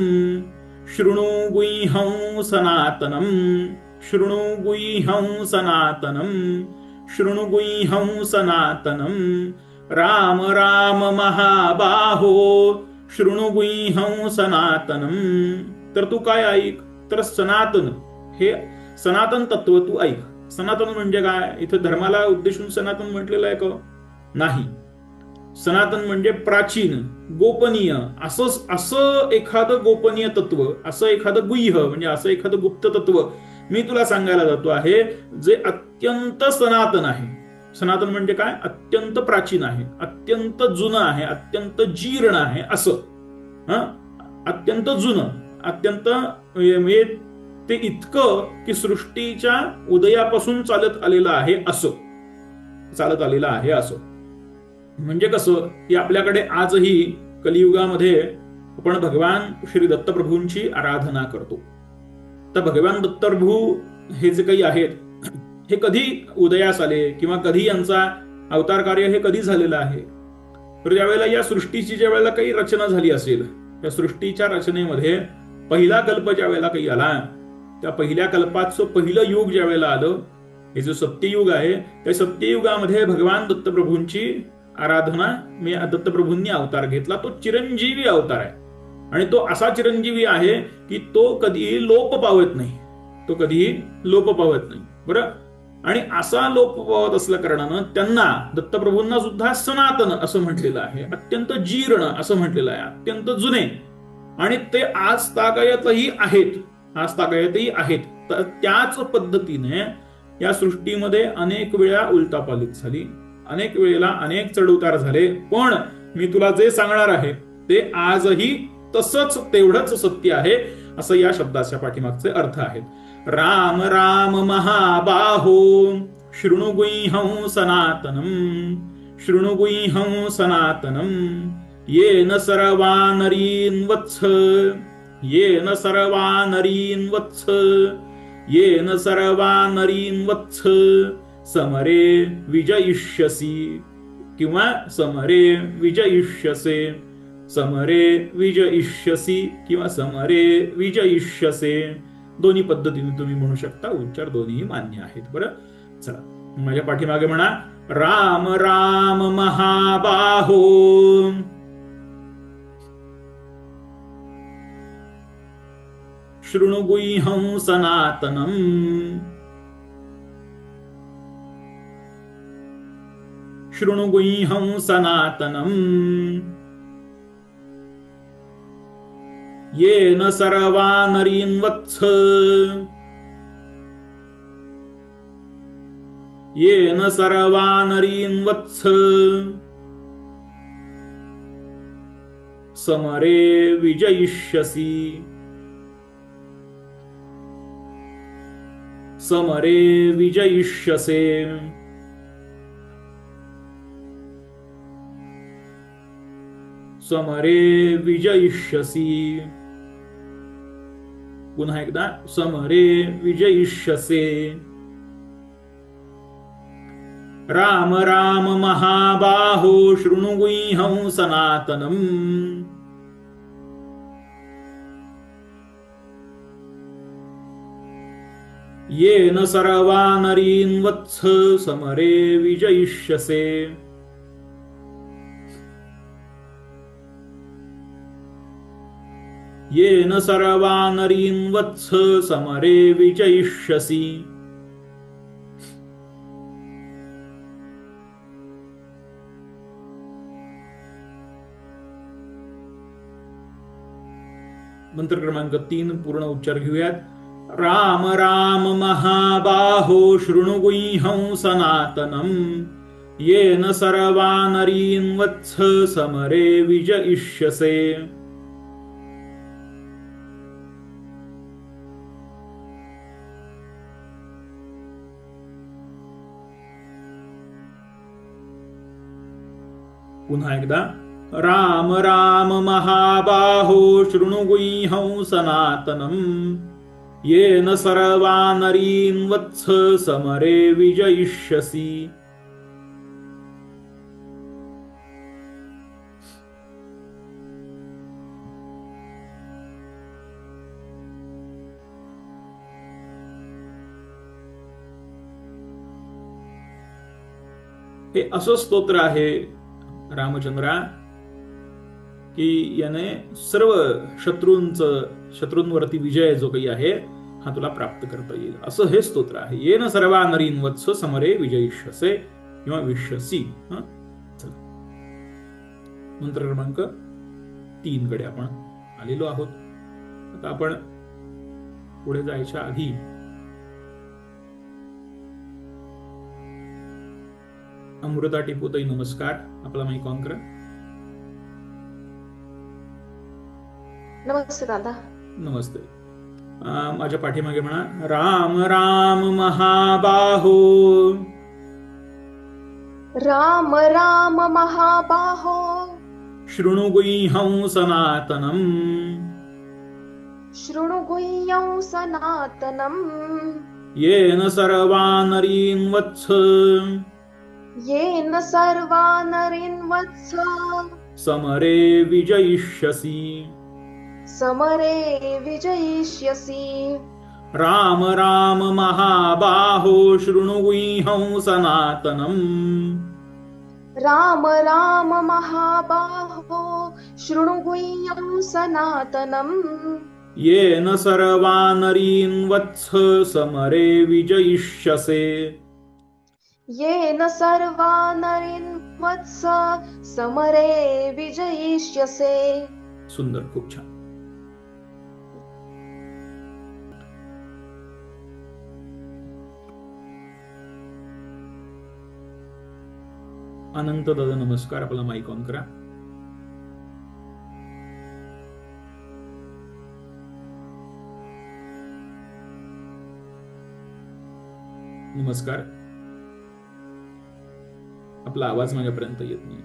शृणु गुह्यं सनातनम, शृणु गुह्यं सनातनम, शृणु गुह्यं सनातनम, राम राम महाबाहो, शृणु गुह्यं सनातनम. तर तू काय ऐक, तर सनातन हे सनातन तत्व तू ऐक. सनातन म्हणजे काय, इथं धर्माला उद्देशून सनातन म्हटलेलं आहे का, नाही. सनातन म्हणजे प्राचीन, गोपनीय, असं एखादं गोपनीय तत्व, असं एखादं गुह्य म्हणजे असं एखादं गुप्त तत्व मी तुला सांगायला जातो आहे जे अत्यंत सनातन आहे. सनातन म्हणजे काय, अत्यंत प्राचीन आहे, अत्यंत जुनं आहे, अत्यंत जीर्ण आहे असं. अत्यंत जुनं, अत्यंत म्हणजे ते इतकं की सृष्टीच्या उदयापासून चालत आलेलं आहे असं, चालत आलेलं आहे असं. म्हणजे कसं की आपल्याकडे आजही कलियुगामध्ये आपण भगवान श्री दत्तप्रभूंची आराधना करतो. तर भगवान दत्तप्रभू हे जे काही आहेत हे कधी उदयास आले किंवा कधी यांचा अवतार कार्य हे कधी झालेलं आहे, तर ज्यावेळेला या सृष्टीची ज्या वेळेला काही रचना झाली असेल, त्या सृष्टीच्या रचनेमध्ये पहिला कल्प ज्या वेळेला काही आला, त्या पहिल्या कल्पाचं पहिलं युग ज्या वेळेला आलं, हे जो सत्ययुग आहे, त्या सत्ययुगामध्ये भगवान दत्तप्रभूंची आराधना, मी दत्तप्रभूंनी अवतार घेतला. तो चिरंजीवी अवतार आहे आणि तो असा चिरंजीवी आहे की तो कधीही लोप पावत नाही, तो कधीही लोप पावत नाही. बरं, आणि असा लोप पावत असल्या कारणानं त्यांना, दत्तप्रभूंना सुद्धा सनातन असं म्हटलेलं आहे, अत्यंत जीर्ण असं म्हटलेलं आहे, अत्यंत जुने, आणि ते आज तागायतही आहेत, आज तागायतही आहेत. तर त्याच पद्धतीने या सृष्टीमध्ये अनेक वेळा उलटापालट झाली, अनेक वेळेला अनेक चढउतार झाले, पण मी तुला जे सांगणार आहे ते आजही तसंच तेवढंच सत्य आहे असं या शब्दाच्या पाठीमागचे अर्थ आहेत. राम राम महाबाहो, शृणु गुह्यं सनातनम, शृणु गुह्यं सनातनम, येन सर्वानरीन् वत्स, येन सर्वानरीन् वत्स, येन सर्वानरीन् वत्स, समरे विजयिष्यसि किंवा समरे विजयिष्यसे, समरे विजयिष्यसि किंवा समरे विजयिष्यसे, दोन्ही पद्धतीने तुम्ही म्हणू शकता, उच्चार दोन्ही मान्य आहेत. बरं, चला माझ्या पाठीमागे म्हणा, राम राम महाबाहो, शृणु गुह्यं सनातनम, शृणु गुह्यं सनातनम, येन सर्वानरीन् वत्स, येन सर्वानरीन् वत्स, समरे विजयिष्यसि, समरे विजयिष्यसे, समरे विजयिष्यसि. पुन्हा एकदा, समरे विजयिष्यसे. राम राम महाबाहो, शृणु गुह्यं सनातनम, येन सर्वानरीन् वत्स, समरे विजयिष्यसे. येन सर्वानरीन् वत्स, समरे विजयिष्यसि. मंत्र क्रमांक 3 पूर्ण उच्चार घेऊयात. राम राम महाबाहो, शृणु गुह्यं सनातनम, येन सर्वा नरीन् वत्स समरे विजयिष्यसे. पुन्हा एकदा. राम राम महाबाहो शृणु गुह्यं सनातनम्. येन सर्वा नरीन् वत्स समरे विजयिष्यसि. हे असं स्तोत्र आहे रामचंद्रा की याने सर्व शत्रूंवरती विजय जो काही आहे हा तुला प्राप्त करता येईल असं हे स्तोत्र आहे. येन सर्वा नरीन् वत्स समरे विजयिष्यसे किंवा विष्यसी. चला मंत्र क्रमांक 3 कडे आपण आलेलो आहोत. आता आपण पुढे जायच्या आधी अमृता टिपूताई नमस्कार. आपला माईक ऑन करा. नमस्ते दादा. नमस्ते. माझ्या पाठीमागे म्हणा. राम राम महाबाहो राम राम महाबाहो शृणु गुह्यं सनातनम्. शृणु गुह्यं सनातनम्. येन सर्वा नरीन् वत्स येन सर्वा नरीन् वत्स समरे विजयिष्यसि. समरे विजयिष्यसि. राम राम महाबाहो शृणु गुह्यं सनातनम्. राम राम महाबाहो शृणु गुह्यं सनातनम्. येन सर्वा नरीन् वत्स समरे विजयिष्यसे. येन सर्वा नरीन् वत्स समरे विजयिष्यसे. सुंदर, खूप छान. अनंत दादा नमस्कार. आपला माईक ऑन करा. नमस्कार. आपला आवाज माझ्यापर्यंत येत नाही.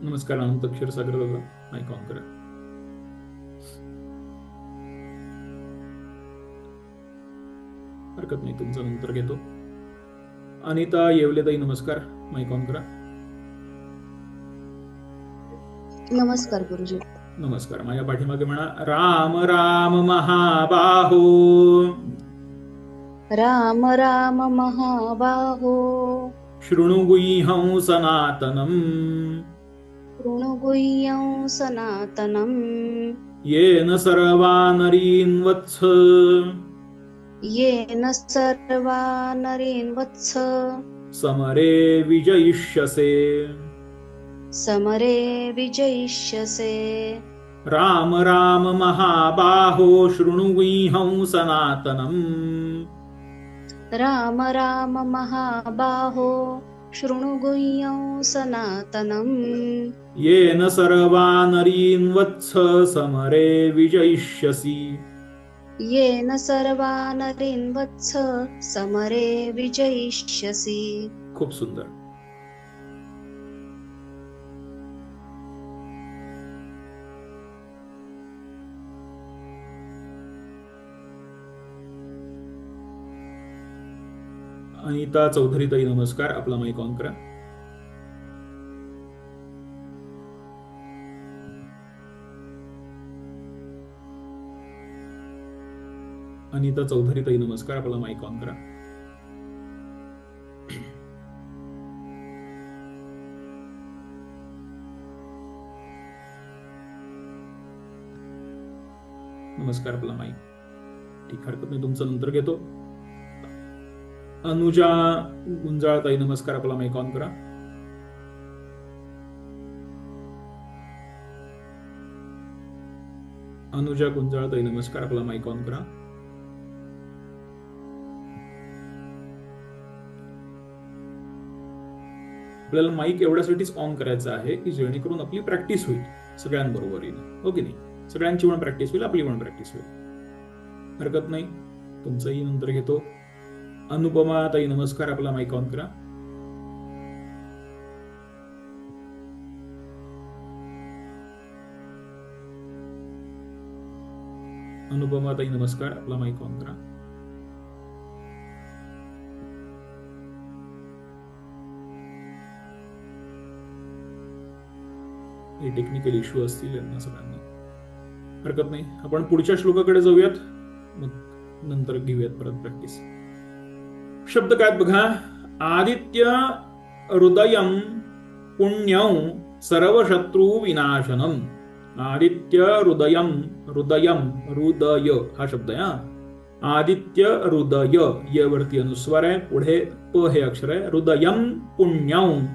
नमस्कार अनंत क्षीरसागर दादा. माईक ऑन करा. हरकत नाही, तुमचा नंतर घेतो. अनिता येवलेताई नमस्कार. माईक ऑन करा. नमस्कार गुरुजी. नमस्कार. माझ्या पाठीमागे म्हणा. राम राम महाबाहो राम राम महाबाहो शृणु गुह्यं सनातनम्. शृणु गुह्यं सनातनम्. येन सर्वा नरीन् वत्स येन सर्वा नरीन् वत्स समरे विजयिष्यसे. समरे विजयिष्यसे. राम राम महाबाहो शृणु गुह्यं सनातनम्. राम राम महाबाहो शृणु गुह्यं सनातनम्. येन सर्वा नरीन् वत्स समरे विजयिष्यसि. येन सर्वा नरीन् वत्स समरे विजयिष्यसि. खूप सुंदर. अनिता चौधरी ताई नमस्कार. आपला माईक ऑन करा. अनिता चौधरी ताई नमस्कार. आपला माईक ऑन करा. नमस्कार. आपला माईक ठीक, हरकत नाही, तुमचं नंतर घेतो. अनुजा गुंजाळ ताई नमस्कार. आपला माईक ऑन करा. अनुजा गुंजाळ ताई नमस्कार. आपला माईक ऑन करा. आपल्याला माईक एवढ्यासाठीच ऑन करायचा आहे की जेणेकरून आपली प्रॅक्टिस होईल सगळ्यांबरोबरीने, हो की नाही? सगळ्यांची पण प्रॅक्टिस होईल, आपली पण प्रॅक्टिस होईल. हरकत नाही, तुमचंही नंतर घेतो. अनुपमा ताई नमस्कार, आपला माईक ऑन करा. अनुपमा ताई नमस्कार, आपला माईक ऑन करा. हे टेक्निकल इश्यू असतील यांना सगळ्यांना, हरकत नाही. आपण पुढच्या श्लोकाकडे जाऊयात, मग नंतर घेऊयात परत प्रॅक्टिस. शब्द काय बघा. आदित्य हृदयं पुण्यं सर्वशत्रू विनाशनम. आदित्य हृदयं, हृदयं हृदय हा शब्द आहे. आदित्य हृदय, य वरती अनुस्वार आहे, पुढे प हे अक्षर आहे. हृदयं पुण्यं,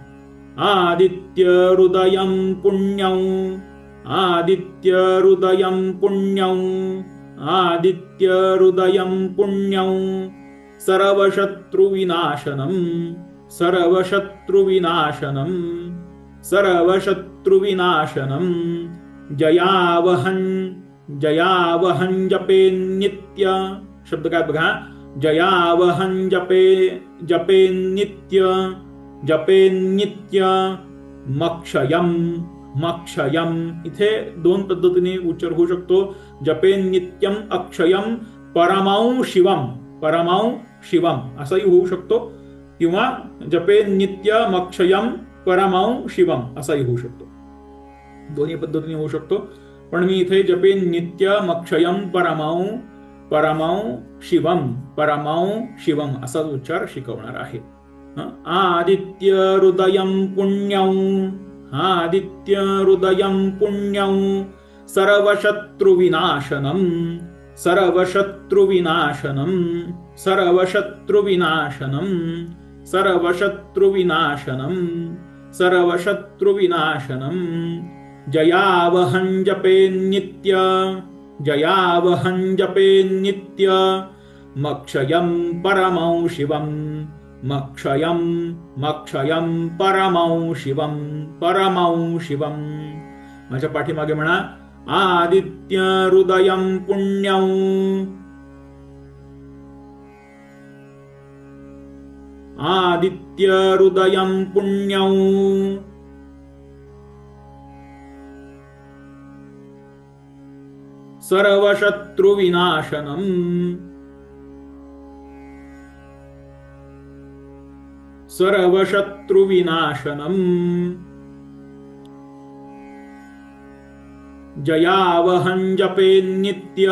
आदित्य हृदयं पुण्यं, आदित्य हृदयं पुण्यं, आदित्य हृदयं पुण्यं सर्वशत्रुविनाशनम्, सर्वशत्रुविनाशनम्, सर्वशत्रुविनाशनम्. जयावहं, जयावहं जपेन्नित्य. शब्द काय बघा. जयावहं जपेन्नित्य, जपेन्नित्य मक्षयं, मक्षयं. इथे दोन पद्धतीने उच्चार होऊ शकतो. जपेन्नित्यं अक्षयं परमं शिवं, परमं शिवम असाही होऊ शकतो, किंवा जपेन्नित्यमक्षयं परमं शिवम असाही होऊ शकतो. दोन्ही पद्धतीने होऊ शकतो. पण मी इथे जपेन्नित्यमक्षयं परमं शिवम, परमं शिवम असा उच्चार शिकवणार आहे. आदित्य हृदयं पुण्यं, आदित्य हृदयं पुण्यं सर्वशत्रुविनाशनम्, सर्वशत्रुविनाशनम्, सर्वशत्रुविनाशनम्, सर्वशत्रुविनाशनम्, सर्वशत्रुविनाशनम्. जयावहं जपेन्नित्य, जयावहं जपेन्नित्य मक्षयं परमं शिवं, मक्षयं, मक्षयं परमं शिवं, परमं शिवं. माझ्या पाठीमागे म्हणा. आदित्य हृदयं पुण्यं, आदित्य हृदयं पुण्यं सर्वशत्रुविनाशनम्, सर्वशत्रुविनाशनम्. जयावहं जपेन्नित्य,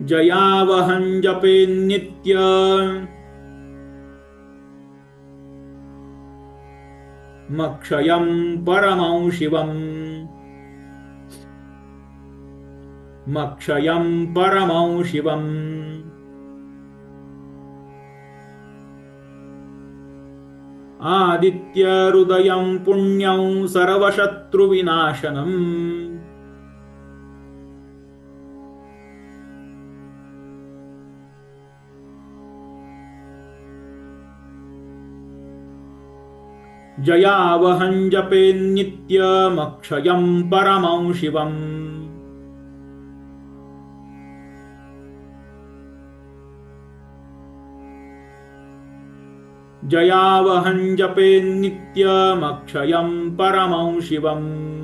जयावहं जपेन्नित्य मक्षयं परमं शिवं, मक्षयं परमं शिवं. आदित्य हृदयं पुण्यं सर्वशत्रुविनाशनम्. जयावहं जपेन्नित्यमक्षयं परमं शिवम्. जयावहं जपेन्नित्यमक्षयं परमं शिवम्.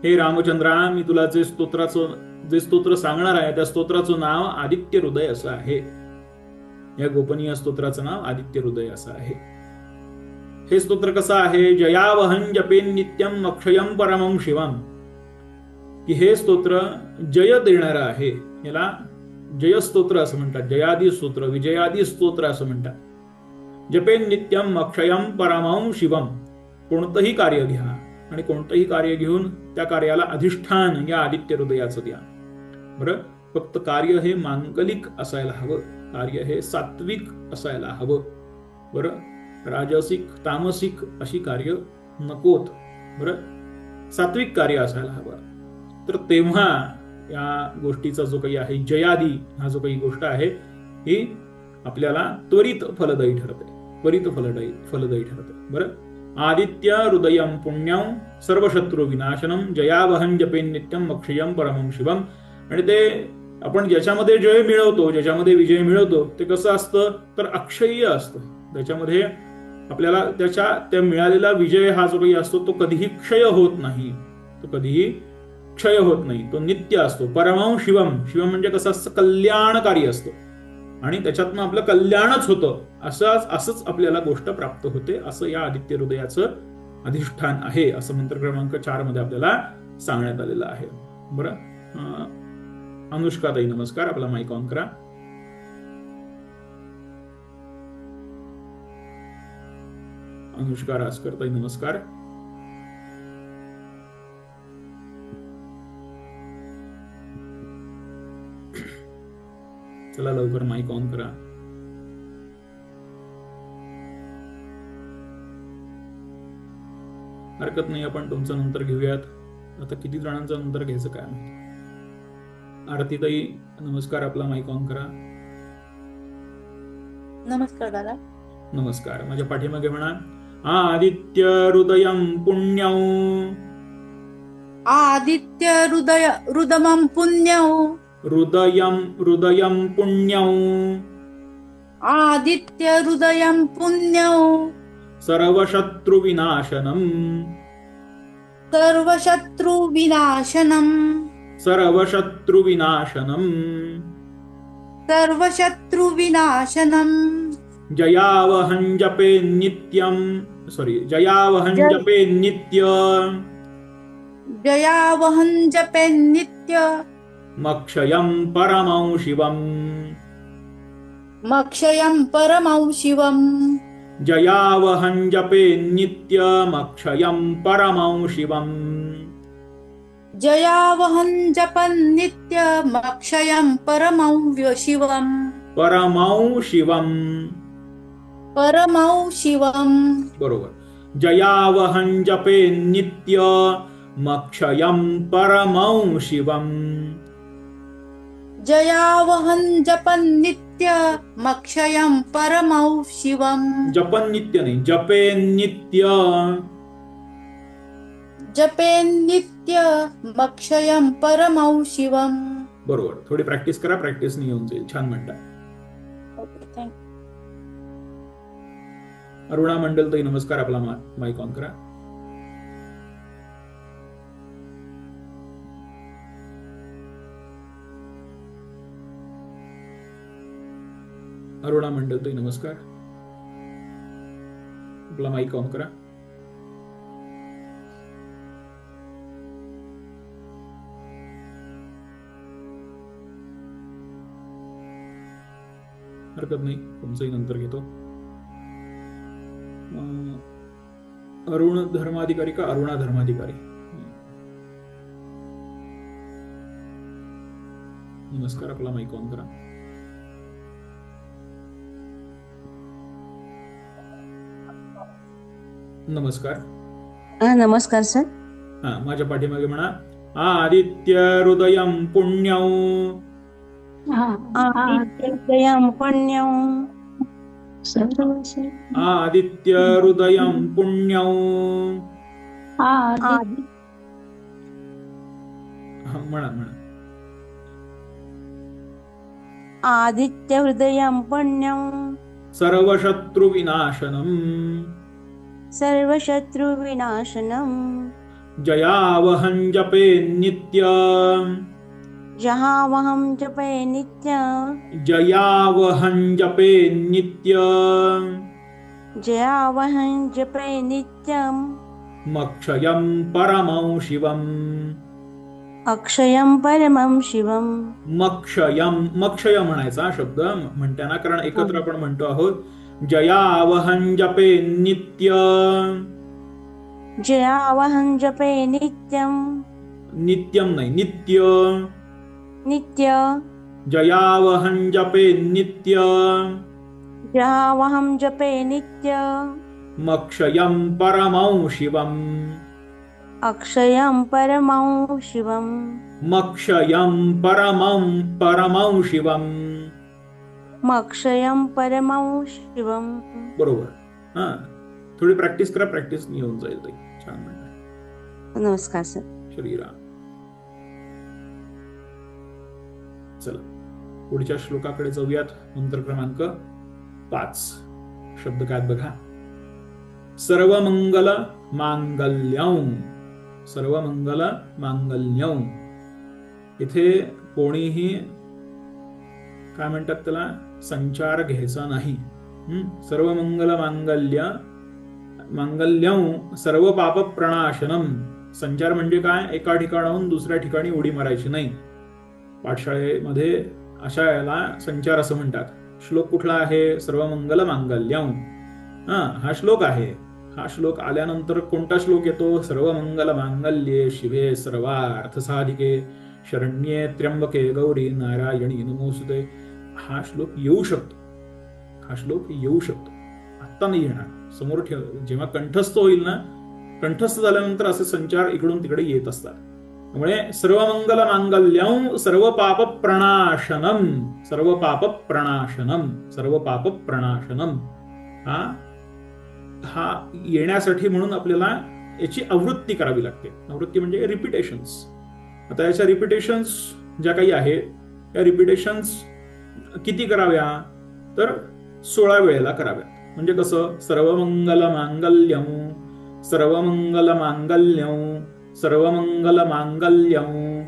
हे रामचंद्रा, मी तुला जे स्तोत्र सांगणार आहे त्या स्तोत्राचं नाव आदित्य हृदय असं आहे. या गोपनीय स्तोत्राचं नाव आदित्य हृदय असं आहे. हे स्तोत्र कसं आहे. जयावहं जपेन्नित्यं अक्षयं परमं शिवम. की हे स्तोत्र जय देणारं आहे. याला जयस्तोत्र असं म्हणतात. जयादी स्तोत्र, विजयादी स्तोत्र असं म्हणतात. जपेन्नित्यं अक्षयं परमं शिवम. कोणतंही कार्य घ्या आणि कोणतंही कार्य घेऊन त्या कार्याला अधिष्ठान या आदित्य हृदयाचं द्या. बरं, फक्त कार्य हे मांगलिक असायला हवं, कार्य हे सात्विक असायला हवं. बरं, राजसिक तामसिक अशी कार्य नकोत. बरं, सात्विक कार्य असायला हवं. तर तेव्हा या गोष्टीचा जो काही आहे जयादी हा जो काही गोष्ट आहे ही आपल्याला त्वरित फलदायी ठरते. त्वरित फलदायी ठरते. बरं, आदित्य हृदयं पुण्यं सर्वशत्रू विनाशनम जयावहं जपेन नित्यं मक्षयं परमं शिवम. आणि ते आपण ज्याच्यामध्ये जय मिळवतो, ज्याच्यामध्ये विजय मिळवतो ते कसं असतं तर अक्षय्य असतं. त्याच्यामध्ये आपल्याला त्या मिळालेला विजय हा जो काही असतो तो कधीही क्षय होत नाही. तो कधीही क्षय होत नाही, तो नित्य असतो. परमं शिवम, शिवम म्हणजे कसं असतं कल्याणकारी असतं आणि त्याच्यातनं आपलं कल्याणच होतं. असंच आपल्याला गोष्ट प्राप्त होते. असं या आदित्य हृदयाचं अधिष्ठान आहे, असं मंत्र क्रमांक 4 मध्ये आपल्याला सांगण्यात आलेलं आहे. बरं, अनुष्काताई नमस्कार, आपला माईक ऑन करा. अनुष्का राजकरताई नमस्कार. चला लवकर माईक ऑन करा. हरकत नाही, आपण तुमचं नंतर घेऊयात. आता किती जणांचं नंतर घ्यायचं काय माहिती. आरतीताई नमस्कार, आपला माईक ऑन करा. नमस्कार दादा. नमस्कार. माझ्या पाठीमागे म्हणा आदित्य हृदयं पुण्यं. आदित्य हृदमं पुण्यं. हृदयं पुण्यं. आदित्य हृदयं पुण्यं. सर्वशत्रु विनाशनम. सर्वशत्रु विनाशनम. सर्वशत्रु विनाशनम. सर्वशत्रु विनाशनम. जयावहं जपे नित्यं. जयावहं जपे नित्य. जयावहं जपे नित्य. मक्षयं परमं शिवम्. मक्षयं परमं शिवम्. जयावहं जपे नित्यमक्षयं परमं शिवम्. जयावहं जपन् नित्यमक्षयं परमं शिवम्. परमं शिवम्. परमं शिवम्. बरोबर. जयावहं जपे नित्यमक्षयं परमं शिवम्. जयावहं जपन् नित्यमक्षयं परमं शिवम्. जपन नित्य नाही, जपे नित्य. जपे नित्यमक्षयं परमं शिवम्. बरोबर. थोडी प्रॅक्टिस करा, प्रॅक्टिसने येऊन जाईल. छान म्हणता. अरुणा मंडल ताई नमस्कार, आपला माईक ऑन करा. अरुणा मंडल ताई नमस्कार, आपला माईक ऑन करा. हरकत नाही, तुमचंही नंतर घेतो. अरुण धर्माधिकारी का अरुणा धर्माधिकारी? नमस्कार, आपला माईक ऑन करा. नमस्कार. नमस्कार सर. माझ्या पाठीमागे म्हणा आदित्य हृदयं पुण्यं. आदित्य हृदयं पुण्यं. आदित्य हृदयं पुण्यं. म्हणा. आदित्य हृदयं पुण्यं. सर्वशत्रु विनाशनम. सर्वशत्रु विनाशनम. जयावहं जपे नित्य. जहावहं जपे नित्य. जयावहं जपे नित्य. जयावहं जपे नित्यं. मक्षयं परमं शिवम्. अक्षयं परमं शिवम्. मक्षय म्हणायचा शब्द म्हणताना, कारण एकत्र आपण म्हणतो आहोत. जयावहं जपे नित्य. जयावहं जपे नित्यं. नित्यं नाही, नित्य. नित्य. जयावहं जपे नित्य. यावहं जपे नित्यम् मक्षयं परमं शिवम् अक्षयं परमं शिवम् मक्षयं परमं शिवम्. मक्षयं परमं शिवम्. बरोबर. हा, थोडी प्रॅक्टिस करा, प्रॅक्टिस येऊन जाईल ताई. छान म्हणताय. नमस्कार सर. श्रीराम. चला पुढच्या श्लोकाकडे जाऊयात. मंत्र क्रमांक 5. शब्द काय बघा. सर्वमंगल मांगल्यं. सर्वमंगल मांगल्यं. इथे कोणीही काय म्हणतात त्याला संचार घ्यायचा नाही. सर्वमंगल मांगल्यं सर्व पाप प्रणाशनम. संचार म्हणजे काय, एका ठिकाणाहून दुसऱ्या ठिकाणी उडी मारायची नाही. पाठशाळेमध्ये अशा याला संचार असं म्हणतात. श्लोक कुठला आहे, सर्वमंगल मांगल्यं. हा श्लोक आहे. हा श्लोक आल्यानंतर कोणता श्लोक येतो, सर्वमंगल मांगल्ये शिवे सर्वार्थ साधिके शरण्ये त्र्यंबके गौरी नारायणी नमोस्तुते. हा श्लोक येऊ शकतो. हा श्लोक येऊ शकतो. आत्ता नाही येणार, समोर ठेव. जेव्हा कंठस्थ होईल ना, कंठस्थ झाल्यानंतर असे संचार इकडून तिकडे येत असतात. त्यामुळे सर्वमंगल मांगल्यं सर्व पाप प्रणाशनम. सर्व पाप प्रणाशनम. सर्व पाप प्रणाशनम. हा येण्यासाठी म्हणून आपल्याला याची आवृत्ती करावी लागते. आवृत्ती म्हणजे रिपिटेशन्स. आता याच्या रिपिटेशन्स ज्या काही आहेत, या रिपिटेशन्स किती कराव्या, तर 16 वेळेला कराव्या. म्हणजे कसं, सर्वमंगल मांगल्यं सर्वमंगल मांगल्यं सर्वमंगल मांगल्यं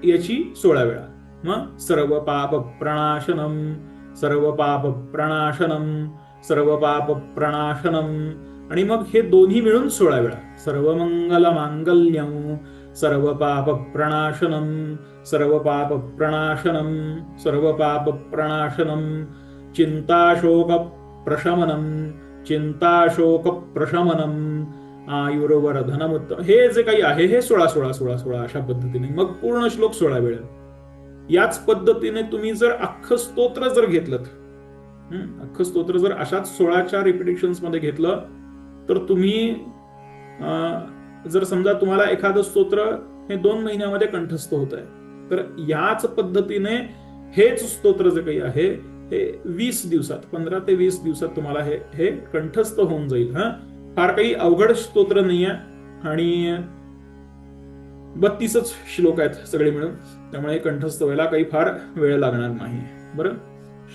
याची 16 वेळा. मग सर्व पाप प्रणाशनम सर्व पाप प्रणाशनम सर्व पाप प्रणाशनम. आणि मग हे दोन्ही मिळून 16 वेळा. सर्वमंगल मांगल्यं सर्व पाप प्रणाशनम सर्व पाप प्रणाशनम सर्व पाप प्रणाशनम. चिंताशोक प्रशमनम चिंताशोक प्रशमनम आयुर्वर्धनमुत्तम. हे जे काही आहे हे 16 16 16 16 अशा पद्धतीने. मग पूर्ण श्लोक 16 वेळा. याच पद्धतीने तुम्ही जर अख्खं स्तोत्र जर घेतलं, अख्खं स्तोत्र जर अशाच 16च्या रिपिटेशन्स मध्ये घेतलं, तर तुम्ही जर समजा तुम्हाला एखादं स्तोत्र हे 2 महिन्यामध्ये कंठस्थ होत आहे, तर याच पद्धतीने हेच स्तोत्र जे काही आहे हे 20 दिवसात 15 ते 20 दिवसात तुम्हाला हे कंठस्थ होऊन जाईल. फार काही अवघड स्तोत्र नाहीये आणि 32च श्लोक आहेत सगळे मिळून. त्यामुळे कंठस्थ व्हायला काही फार वेळ लागणार नाही. बरं,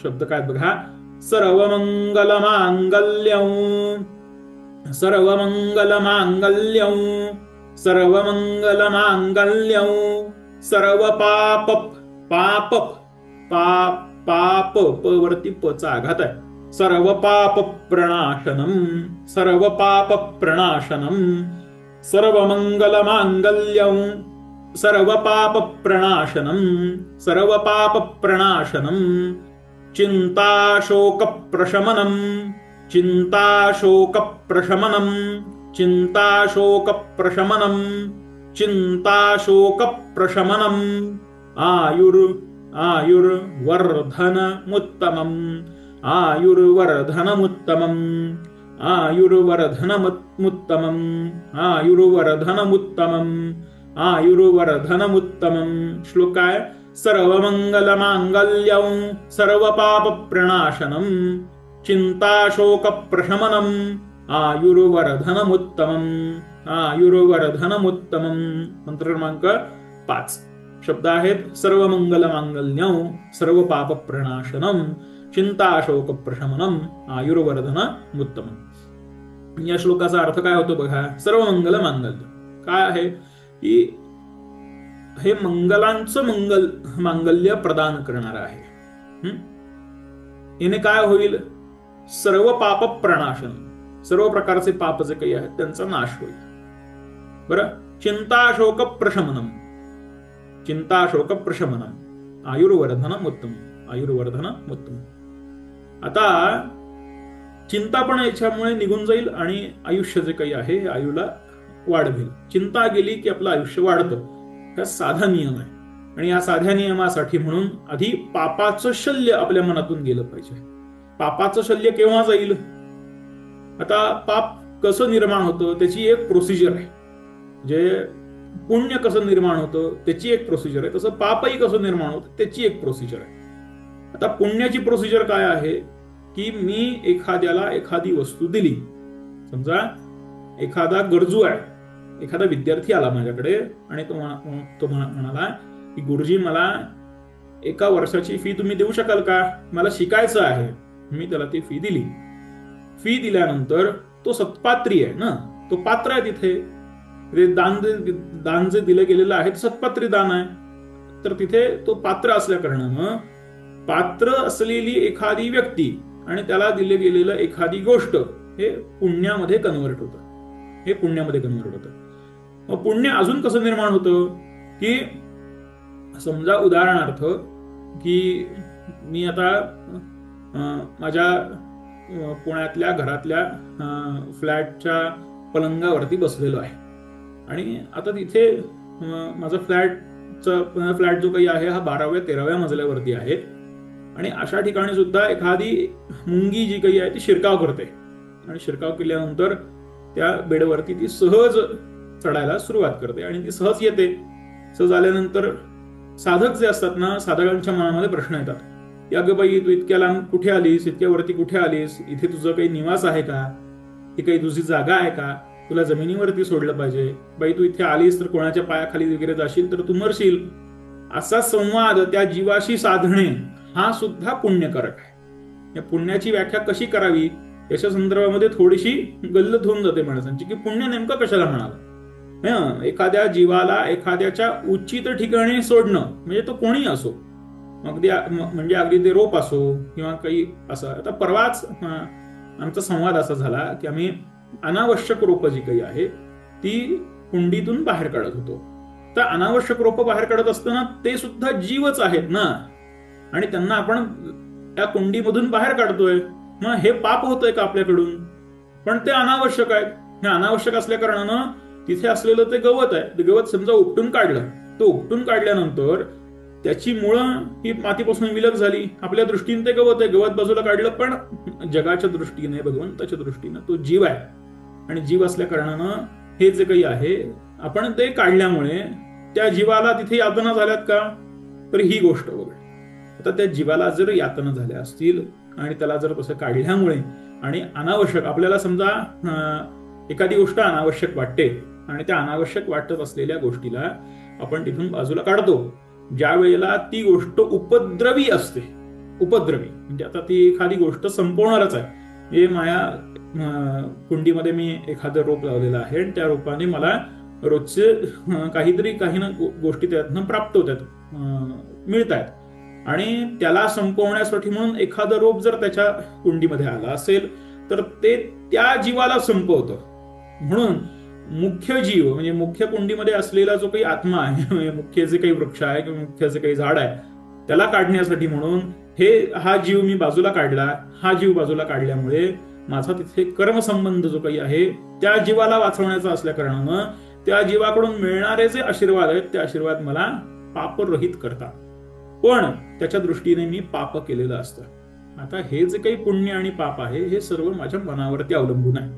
शब्द काय बघा. सर्वमंगल मांगल्यं सर्वमंगल मांगल्यं सर्वमंगल मांगल्यं सर्व पाप पाप पाप पाप प वरती पचा आघात आहे. सर्व पाप प्रणाशनम सर्व पाप प्रणाशनम सर्वमंगल मांगल्यं सर्व पाप प्रणाशनम सर्व पाप प्रणाशनम. चिंताशोक प्रशमनम चिंताशोक प्रशमनम चिंताशोक प्रशमनम चिंताशोक प्रशमनम. आयुर्वर्धनमुत्तमम् आयुर्वर्धनमुत्तमम् आयुर्वर्धनमुत्तमम् आयुर्वर्धनमुत्तमम् आयुर्वर्धनमुत्तमम्. श्लोक काय. सर्वमंगल मांगल्यं सर्व पाप प्रणाशनम चिंताशोक प्रशमनम आयुर्वर्धनमुत्तमम् आयुर्वर्धनमुत्तमम्. मंत्र क्रमांक 5. शब्द आहेत. सर्वमंगल मांगल्यं सर्व पाप प्रणाशनम चिंताशोक प्रशमनम आयुर्वर्धनमुत्तमम्. या श्लोकाचा अर्थ काय होतो बघा. सर्वमंगल मांगल्य काय आहे की हे मंगलांचं मांगल्य प्रदान करणार आहे. याने काय होईल, सर्व पाप प्रणाशन, सर्व प्रकारचे पाप जे काही आहेत त्यांचा नाश होईल. बरं. चिंताशोक प्रशमनम चिंताशोक प्रशमनम आयुर्वर्धनमुत्तम आयुर्वर्धनमुत्तम. आता चिंता पण याच्यामुळे निघून जाईल आणि आयुष्य जे काही आहे हे आयुला वाढवेल. चिंता गेली की आपलं आयुष्य वाढतं. हा साधा नियम आहे. आणि या साध्या नियमासाठी म्हणून आधी पापाचं शल्य आपल्या मनातून गेलं पाहिजे. पापाचं शल्य केव्हा जाईल? आता पाप कसं निर्माण होतं त्याची एक प्रोसिजर आहे. जे पुण्य कसं निर्माण होतं त्याची एक प्रोसिजर आहे, तसं पापही कसं निर्माण होतं त्याची एक प्रोसिजर आहे. आता पुण्याची प्रोसिजर काय आहे की मी एखाद्याला एखादी वस्तू दिली. समजा एखादा गरजू आहे, एखादा विद्यार्थी आला माझ्याकडे आणि तो म्हणाला की गुरुजी मला 1 वर्षाची फी तुम्ही देऊ शकाल का, मला शिकायचं आहे. मी त्याला ती फी दिली. फी दिल्यानंतर तो सत्पात्री आहे ना, तो पात्र आहे. तिथे दान जे दिलं गेलेलं आहे ते सत्पात्री दान आहे. तर तिथे तो पात्र असल्या कारणानं पात्र असलेली एखादी व्यक्ती आणि त्याला दिले गेलेलं एखादी गोष्ट हे पुण्यामध्ये कन्व्हर्ट होतं. मग पुण्य अजून कसं निर्माण होतं की समजा उदाहरणार्थ की मी आता माझ्या पुण्यातल्या घरातल्या फ्लॅटच्या पलंगावरती बसलेलो आहे आणि आता तिथे माझा फ्लॅट जो काही आहे हा 12व्या-13व्या मजल्यावरती आहे आणि अशा ठिकाणी सुद्धा एखादी मुंगी जी काही आहे ती शिरकाव करते आणि शिरकाव केल्यानंतर त्या बेडवरती ती सहज चढायला सुरुवात करते आणि ती सहज येते. सहज आल्यानंतर साधक जे असतात ना, साधकांच्या मनामध्ये प्रश्न येतात की अगं बाई तू इतक्या लांब कुठे आलीस, इतक्या वरती कुठे आलीस, इथे तुझं काही निवास आहे का, ही काही तुझी जागा आहे का, तुला जमिनीवरती सोडलं पाहिजे, बाई तू इथे आलीस तर कोणाच्या पायाखाली वगैरे जाशील तर तू मरशील. असा संवाद त्या जीवाशी साधणे हा सुद्धा पुण्यकारक आहे. या पुण्याची व्याख्या कशी करावी याच्या संदर्भामध्ये थोडीशी गल्लत होऊन जाते माणसांची की पुण्य नेमकं कशाला म्हणाला. एखाद्या जीवाला एखाद्याच्या उचित ठिकाणी सोडणं म्हणजे तो कोणी असो, म्हणजे अगदी ते रोप असो किंवा काही असं. आता परवाच आमचा संवाद असा झाला की आम्ही अनावश्यक रोपं जी काही आहे ती कुंडीतून बाहेर काढत होतो. तर अनावश्यक रोपं बाहेर काढत असताना ते सुद्धा जीवच आहेत ना आणि त्यांना आपण त्या कुंडीमधून बाहेर काढतोय. मग हे पाप होतंय का आपल्याकडून? पण ते अनावश्यक आहेत. हे अनावश्यक असल्या कारणानं तिथे असलेलं ते गवत आहे, ते गवत समजा उपटून काढलं. तो उपटून काढल्यानंतर त्याची मुळं ही मातीपासून विलग झाली. आपल्या दृष्टीने ते गवत आहे, गवत बाजूला काढलं, पण जगाच्या दृष्टीने, भगवंताच्या दृष्टीने तो जीव आहे आणि जीव असल्या कारणानं हे जे काही आहे आपण ते काढल्यामुळे त्या जीवाला तिथे यातना झाल्यात का, तर ही गोष्ट वगैरे. आता त्या जीवाला जर यातना झाल्या असतील आणि त्याला जर तसं काढल्यामुळे आणि अनावश्यक आपल्याला समजा एखादी गोष्ट अनावश्यक वाटते आणि त्या अनावश्यक वाटत असलेल्या गोष्टीला आपण तिथून बाजूला काढतो ज्या वेळेला ती गोष्ट उपद्रवी असते. उपद्रवी म्हणजे आता ती एखादी गोष्ट संपवणारच आहे. हे माझ्या कुंडीमध्ये मी एखादं रोप लावलेलं आहे आणि त्या रोपाने मला रोजचे काही ना गोष्टी त्यातनं प्राप्त होतात, मिळत आहेत आणि त्याला संपवण्यासाठी म्हणून एखादं रोप जर त्याच्या कुंडीमध्ये आलं असेल तर ते त्या जीवाला संपवतं. म्हणून मुख्य जीव म्हणजे मुख्य कुंडीमध्ये असलेला जो काही आत्मा आहे, मुख्य जे काही वृक्ष आहे किंवा मुख्य जे काही झाड आहे त्याला काढण्यासाठी म्हणून हा जीव मी बाजूला काढला. हा जीव बाजूला काढल्यामुळे माझा तिथे कर्मसंबंध जो काही आहे त्या जीवाला वाचवण्याचा असल्या कारणानं त्या जीवाकडून मिळणारे जे आशीर्वाद आहेत ते आशीर्वाद मला पापरहित करतात. पण त्याच्या दृष्टीने मी पाप केलेलं असतं. आता हे जे काही पुण्य आणि पाप आहे हे सर्व माझ्या मनावरती अवलंबून आहे.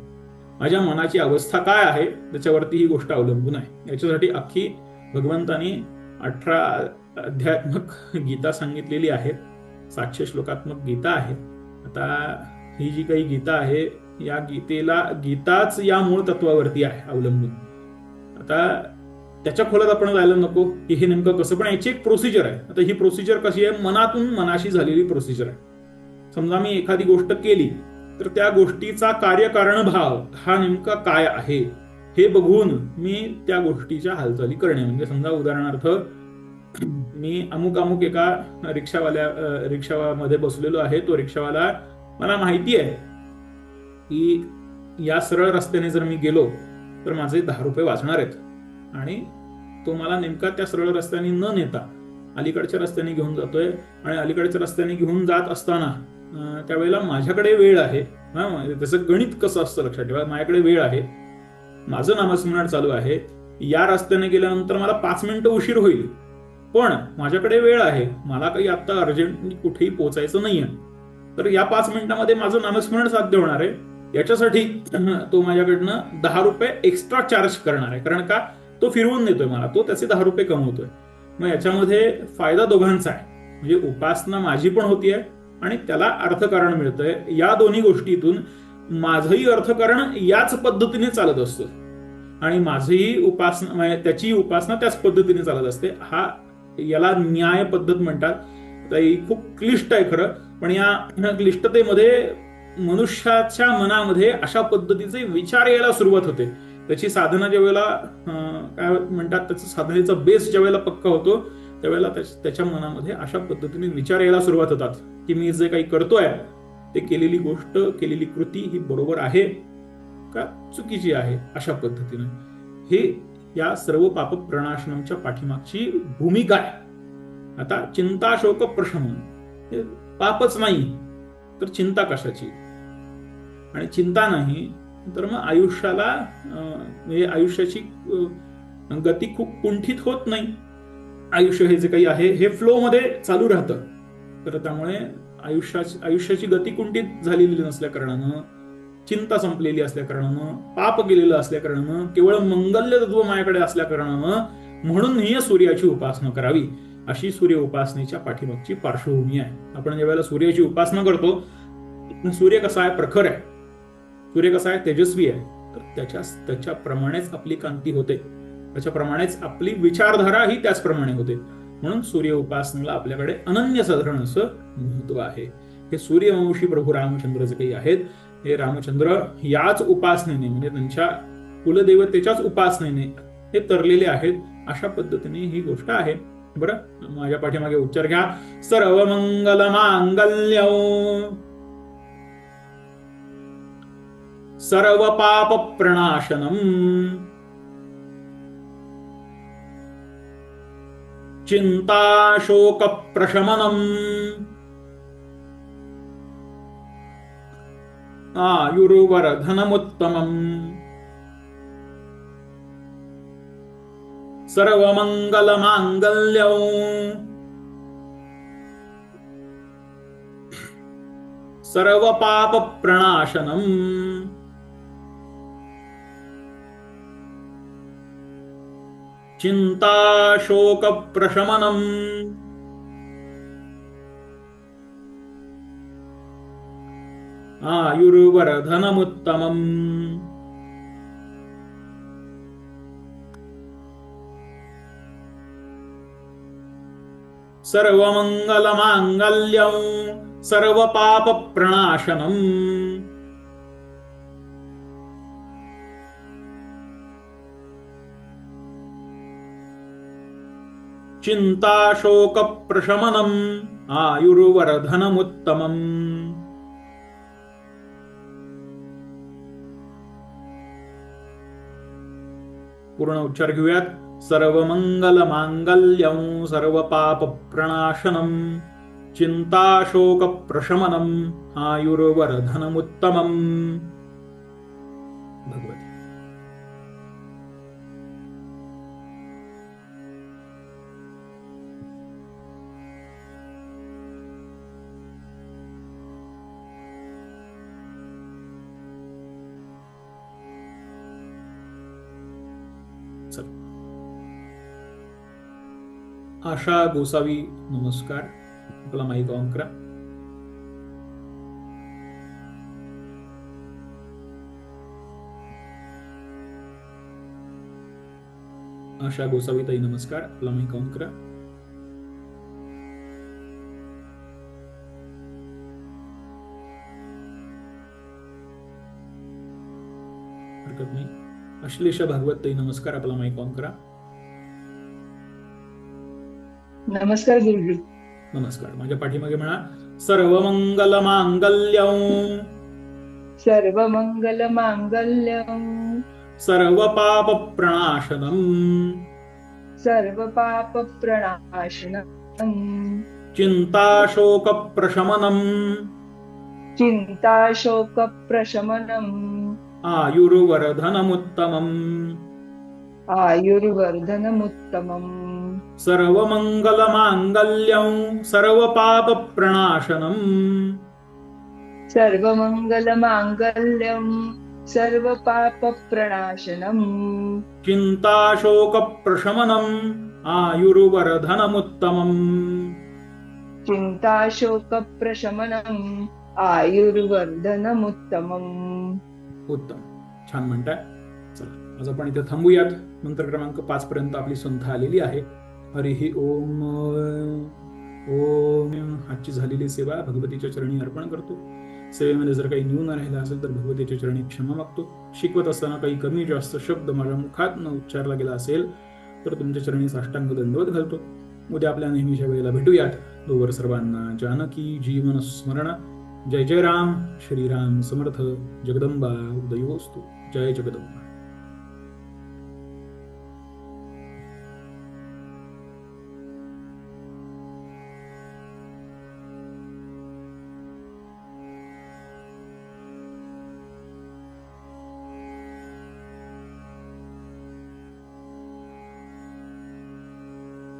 माझ्या मनाची अवस्था काय आहे त्याच्यावरती ही गोष्ट अवलंबून आहे. याच्यासाठी अख्खी भगवंतानी 18 अध्यात्मक गीता सांगितलेली आहे. 700 श्लोकात्मक गीता आहे. आता ही जी काही गीता आहे या गीताच या मूळ तत्वावरती आहे अवलंबून. आता त्याच्या खोलात आपण जायला नको की हे नेमकं कसं, पण याची एक प्रोसिजर आहे. आता ही प्रोसिजर कशी आहे, मनातून मनाशी झालेली प्रोसिजर आहे. समजा मी एखादी गोष्ट केली तर त्या गोष्टीचा कार्यकारण भाव हा नेमका काय आहे हे बघून मी त्या गोष्टीच्या हालचाली करणे. म्हणजे समजा उदाहरणार्थ मी अमुक एका रिक्षामध्ये बसलेलो आहे. तो रिक्षावाला मला माहिती आहे की या सरळ रस्त्याने जर मी गेलो तर माझे 10 रुपये वाचणार आहेत आणि तो मला नेमका त्या सरळ रस्त्याने न नेता अलीकडच्या रस्त्याने घेऊन जातोय आणि अलीकडच्या रस्त्याने घेऊन जात असताना त्यावेळेला माझ्याकडे वेळ आहे. त्याचं गणित कसं असतं लक्षात ठेवा. माझ्याकडे वेळ आहे, माझं नामस्मरण चालू आहे. या रस्त्याने गेल्यानंतर मला 5 मिनिटं उशीर होईल, पण माझ्याकडे वेळ आहे. मला काही आता अर्जंटली कुठेही पोहोचायचं नाहीये. तर या 5 मिनिटांमध्ये माझं नामस्मरण साध्य होणार आहे, याच्यासाठी तो माझ्याकडनं 10 रुपये एक्स्ट्रा चार्ज करणार आहे. कारण का, तो फिरवून देतोय मला, तो त्याचे 10 रुपये कमवतोय. मग याच्यामध्ये फायदा दोघांचा आहे. म्हणजे उपासना माझी पण होतीये आणि त्याला अर्थकारण मिळतंय. या दोन्ही गोष्टीतून माझंही अर्थकारण याच पद्धतीने चालत असतं आणि माझीही उपासना म्हणजे त्याची उपासना त्याच पद्धतीने चालत असते. याला न्याय पद्धत म्हणतात. तर ही खूप क्लिष्ट आहे खरं, पण या क्लिष्टतेमध्ये मनुष्याच्या मनामध्ये अशा पद्धतीचे विचार यायला सुरुवात होते. त्याची साधना ज्या वेळेला काय म्हणतात, त्याचा साधनेचा बेस ज्या वेळेला पक्का होतो त्यावेळेला त्याच्या मनामध्ये अशा पद्धतीने विचार यायला सुरुवात होतात की मी जे काही करतोय ते केलेली गोष्ट, केलेली कृती ही बरोबर आहे का चुकीची आहे. अशा पद्धतीने हे या सर्व पाप प्रणाशनमच्या पाठीमागची भूमिका आहे. आता चिंता शोक प्रशमन हे पापच नाही तर चिंता कशाची, आणि चिंता नाही तर मग आयुष्याला म्हणजे आयुष्याची गती खूप कुंठित होत नाही. आयुष्य हे जे काही आहे हे फ्लो मध्ये चालू राहतं. तर त्यामुळे आयुष्याची गती कुंठित झालेली नसल्या कारणानं, चिंता संपलेली असल्या कारणानं, पाप गेलेलं असल्या कारणानं, केवळ मंगल्य तत्व माझ्याकडे असल्या कारणानं, म्हणून ही सूर्याची उपासना करावी, अशी सूर्य उपासनेच्या पाठीमागची पार्श्वभूमी आहे. आपण ज्या वेळेला सूर्याची उपासना करतो, सूर्य कसा आहे, प्रखर आहे, सूर्य कसा आहे, तेजस्वी आहे, तर त्याच्याप्रमाणेच आपली कांती होते, त्याच्याप्रमाणेच आपली विचारधारा ही त्याचप्रमाणे होते. म्हणून सूर्य उपासनेला आपल्याकडे अनन्यसाधारण असं महत्व आहे. हे सूर्यवंशी प्रभू रामचंद्र जे काही आहेत, हे रामचंद्र याच उपासनेने म्हणजे त्यांच्या कुलदेवतेच्याच उपासनेने हे तरलेले आहेत. अशा पद्धतीने ही गोष्ट आहे. बरं, माझ्या पाठीमागे उच्चार घ्या. सर्व मंगल मांगल्य सर्व पाप प्रणाशनम चिंता शोक प्रशमनम आयुर्वर्धनमुत्तमम् सर्वमंगल मांगल्यं सर्व पाप प्रणाशनम चिंता शोक प्रशमनम आयुर्वर्धनमुत्तमम् सर्वमंगलमांगल्यं सर्वपापप्रणाशनम् चिंताशोकप्रशमनम् आयुर्वर्धनमुत्तमम्. पूर्ण उच्चार घेऊयात. सर्वमंगलमांगल्यं सर्वपापप्रणाशनम् चिंताशोकप्रशमनम् आयुर्वर्धनमुत्तमम्. भगवती. आशा गोसावी नमस्कार. आपला माईक ऑन करा. आशा गोसावी ताई नमस्कार. आपला माईक ऑन करा. हरकत नाही. अश्लेषा भागवत ताई नमस्कार. आपला माईक ऑन करा. नमस्कार गुरुजी. नमस्कार. माझ्या पाठीमागे म्हणा. सर्वमंगल मांगल्यं सर्वमंगल मांगल्यं सर्व पाप प्रणाशनम् सर्व पाप प्रणाशनम् चिंताशोक प्रशमनम् चिंताशोक प्रशमनम् आयुर्वर्धनमुत्तमम् आयुर्वर्धनमुत्तमम् सर्वमंगलमांगल्यं सर्वपापप्रणाशनम् सर्वमङ्गलमाङ्गल्यं सर्वपापप्रणाशनम् चिन्ताशोकप्रशमनम् आयुर्वर्धनमुत्तमम् चिन्ताशोकप्रशमनम् आयुर्वर्धनमुत्तमम्. उत्तम, छान म्हणताय. चला आज आपण इथे थांबूयात. मंत्र क्रमांक 5 पर्यंत आपली संख्या आलेली आहे. हरिः ओम. ओम. आजची झालेली सेवा भगवतीच्या चरणी अर्पण करतो. सेवेमध्ये जर काही न्यून राहिला असेल तर भगवतीच्या चरणी क्षमा मागतो. शिकवत असताना काही कमी जास्त शब्द माझ्या मुखात न उच्चारला गेला असेल तर तुमच्या चरणी साष्टांग दंडवत घालतो. उद्या आपल्या नेहमीच्या वेळेला भेटूयात. तोवर सर्वांना जानकी जीवन स्मरण. जय जय राम. श्रीराम समर्थ. जगदंबा उदयोस्तु. जय जगदंबा.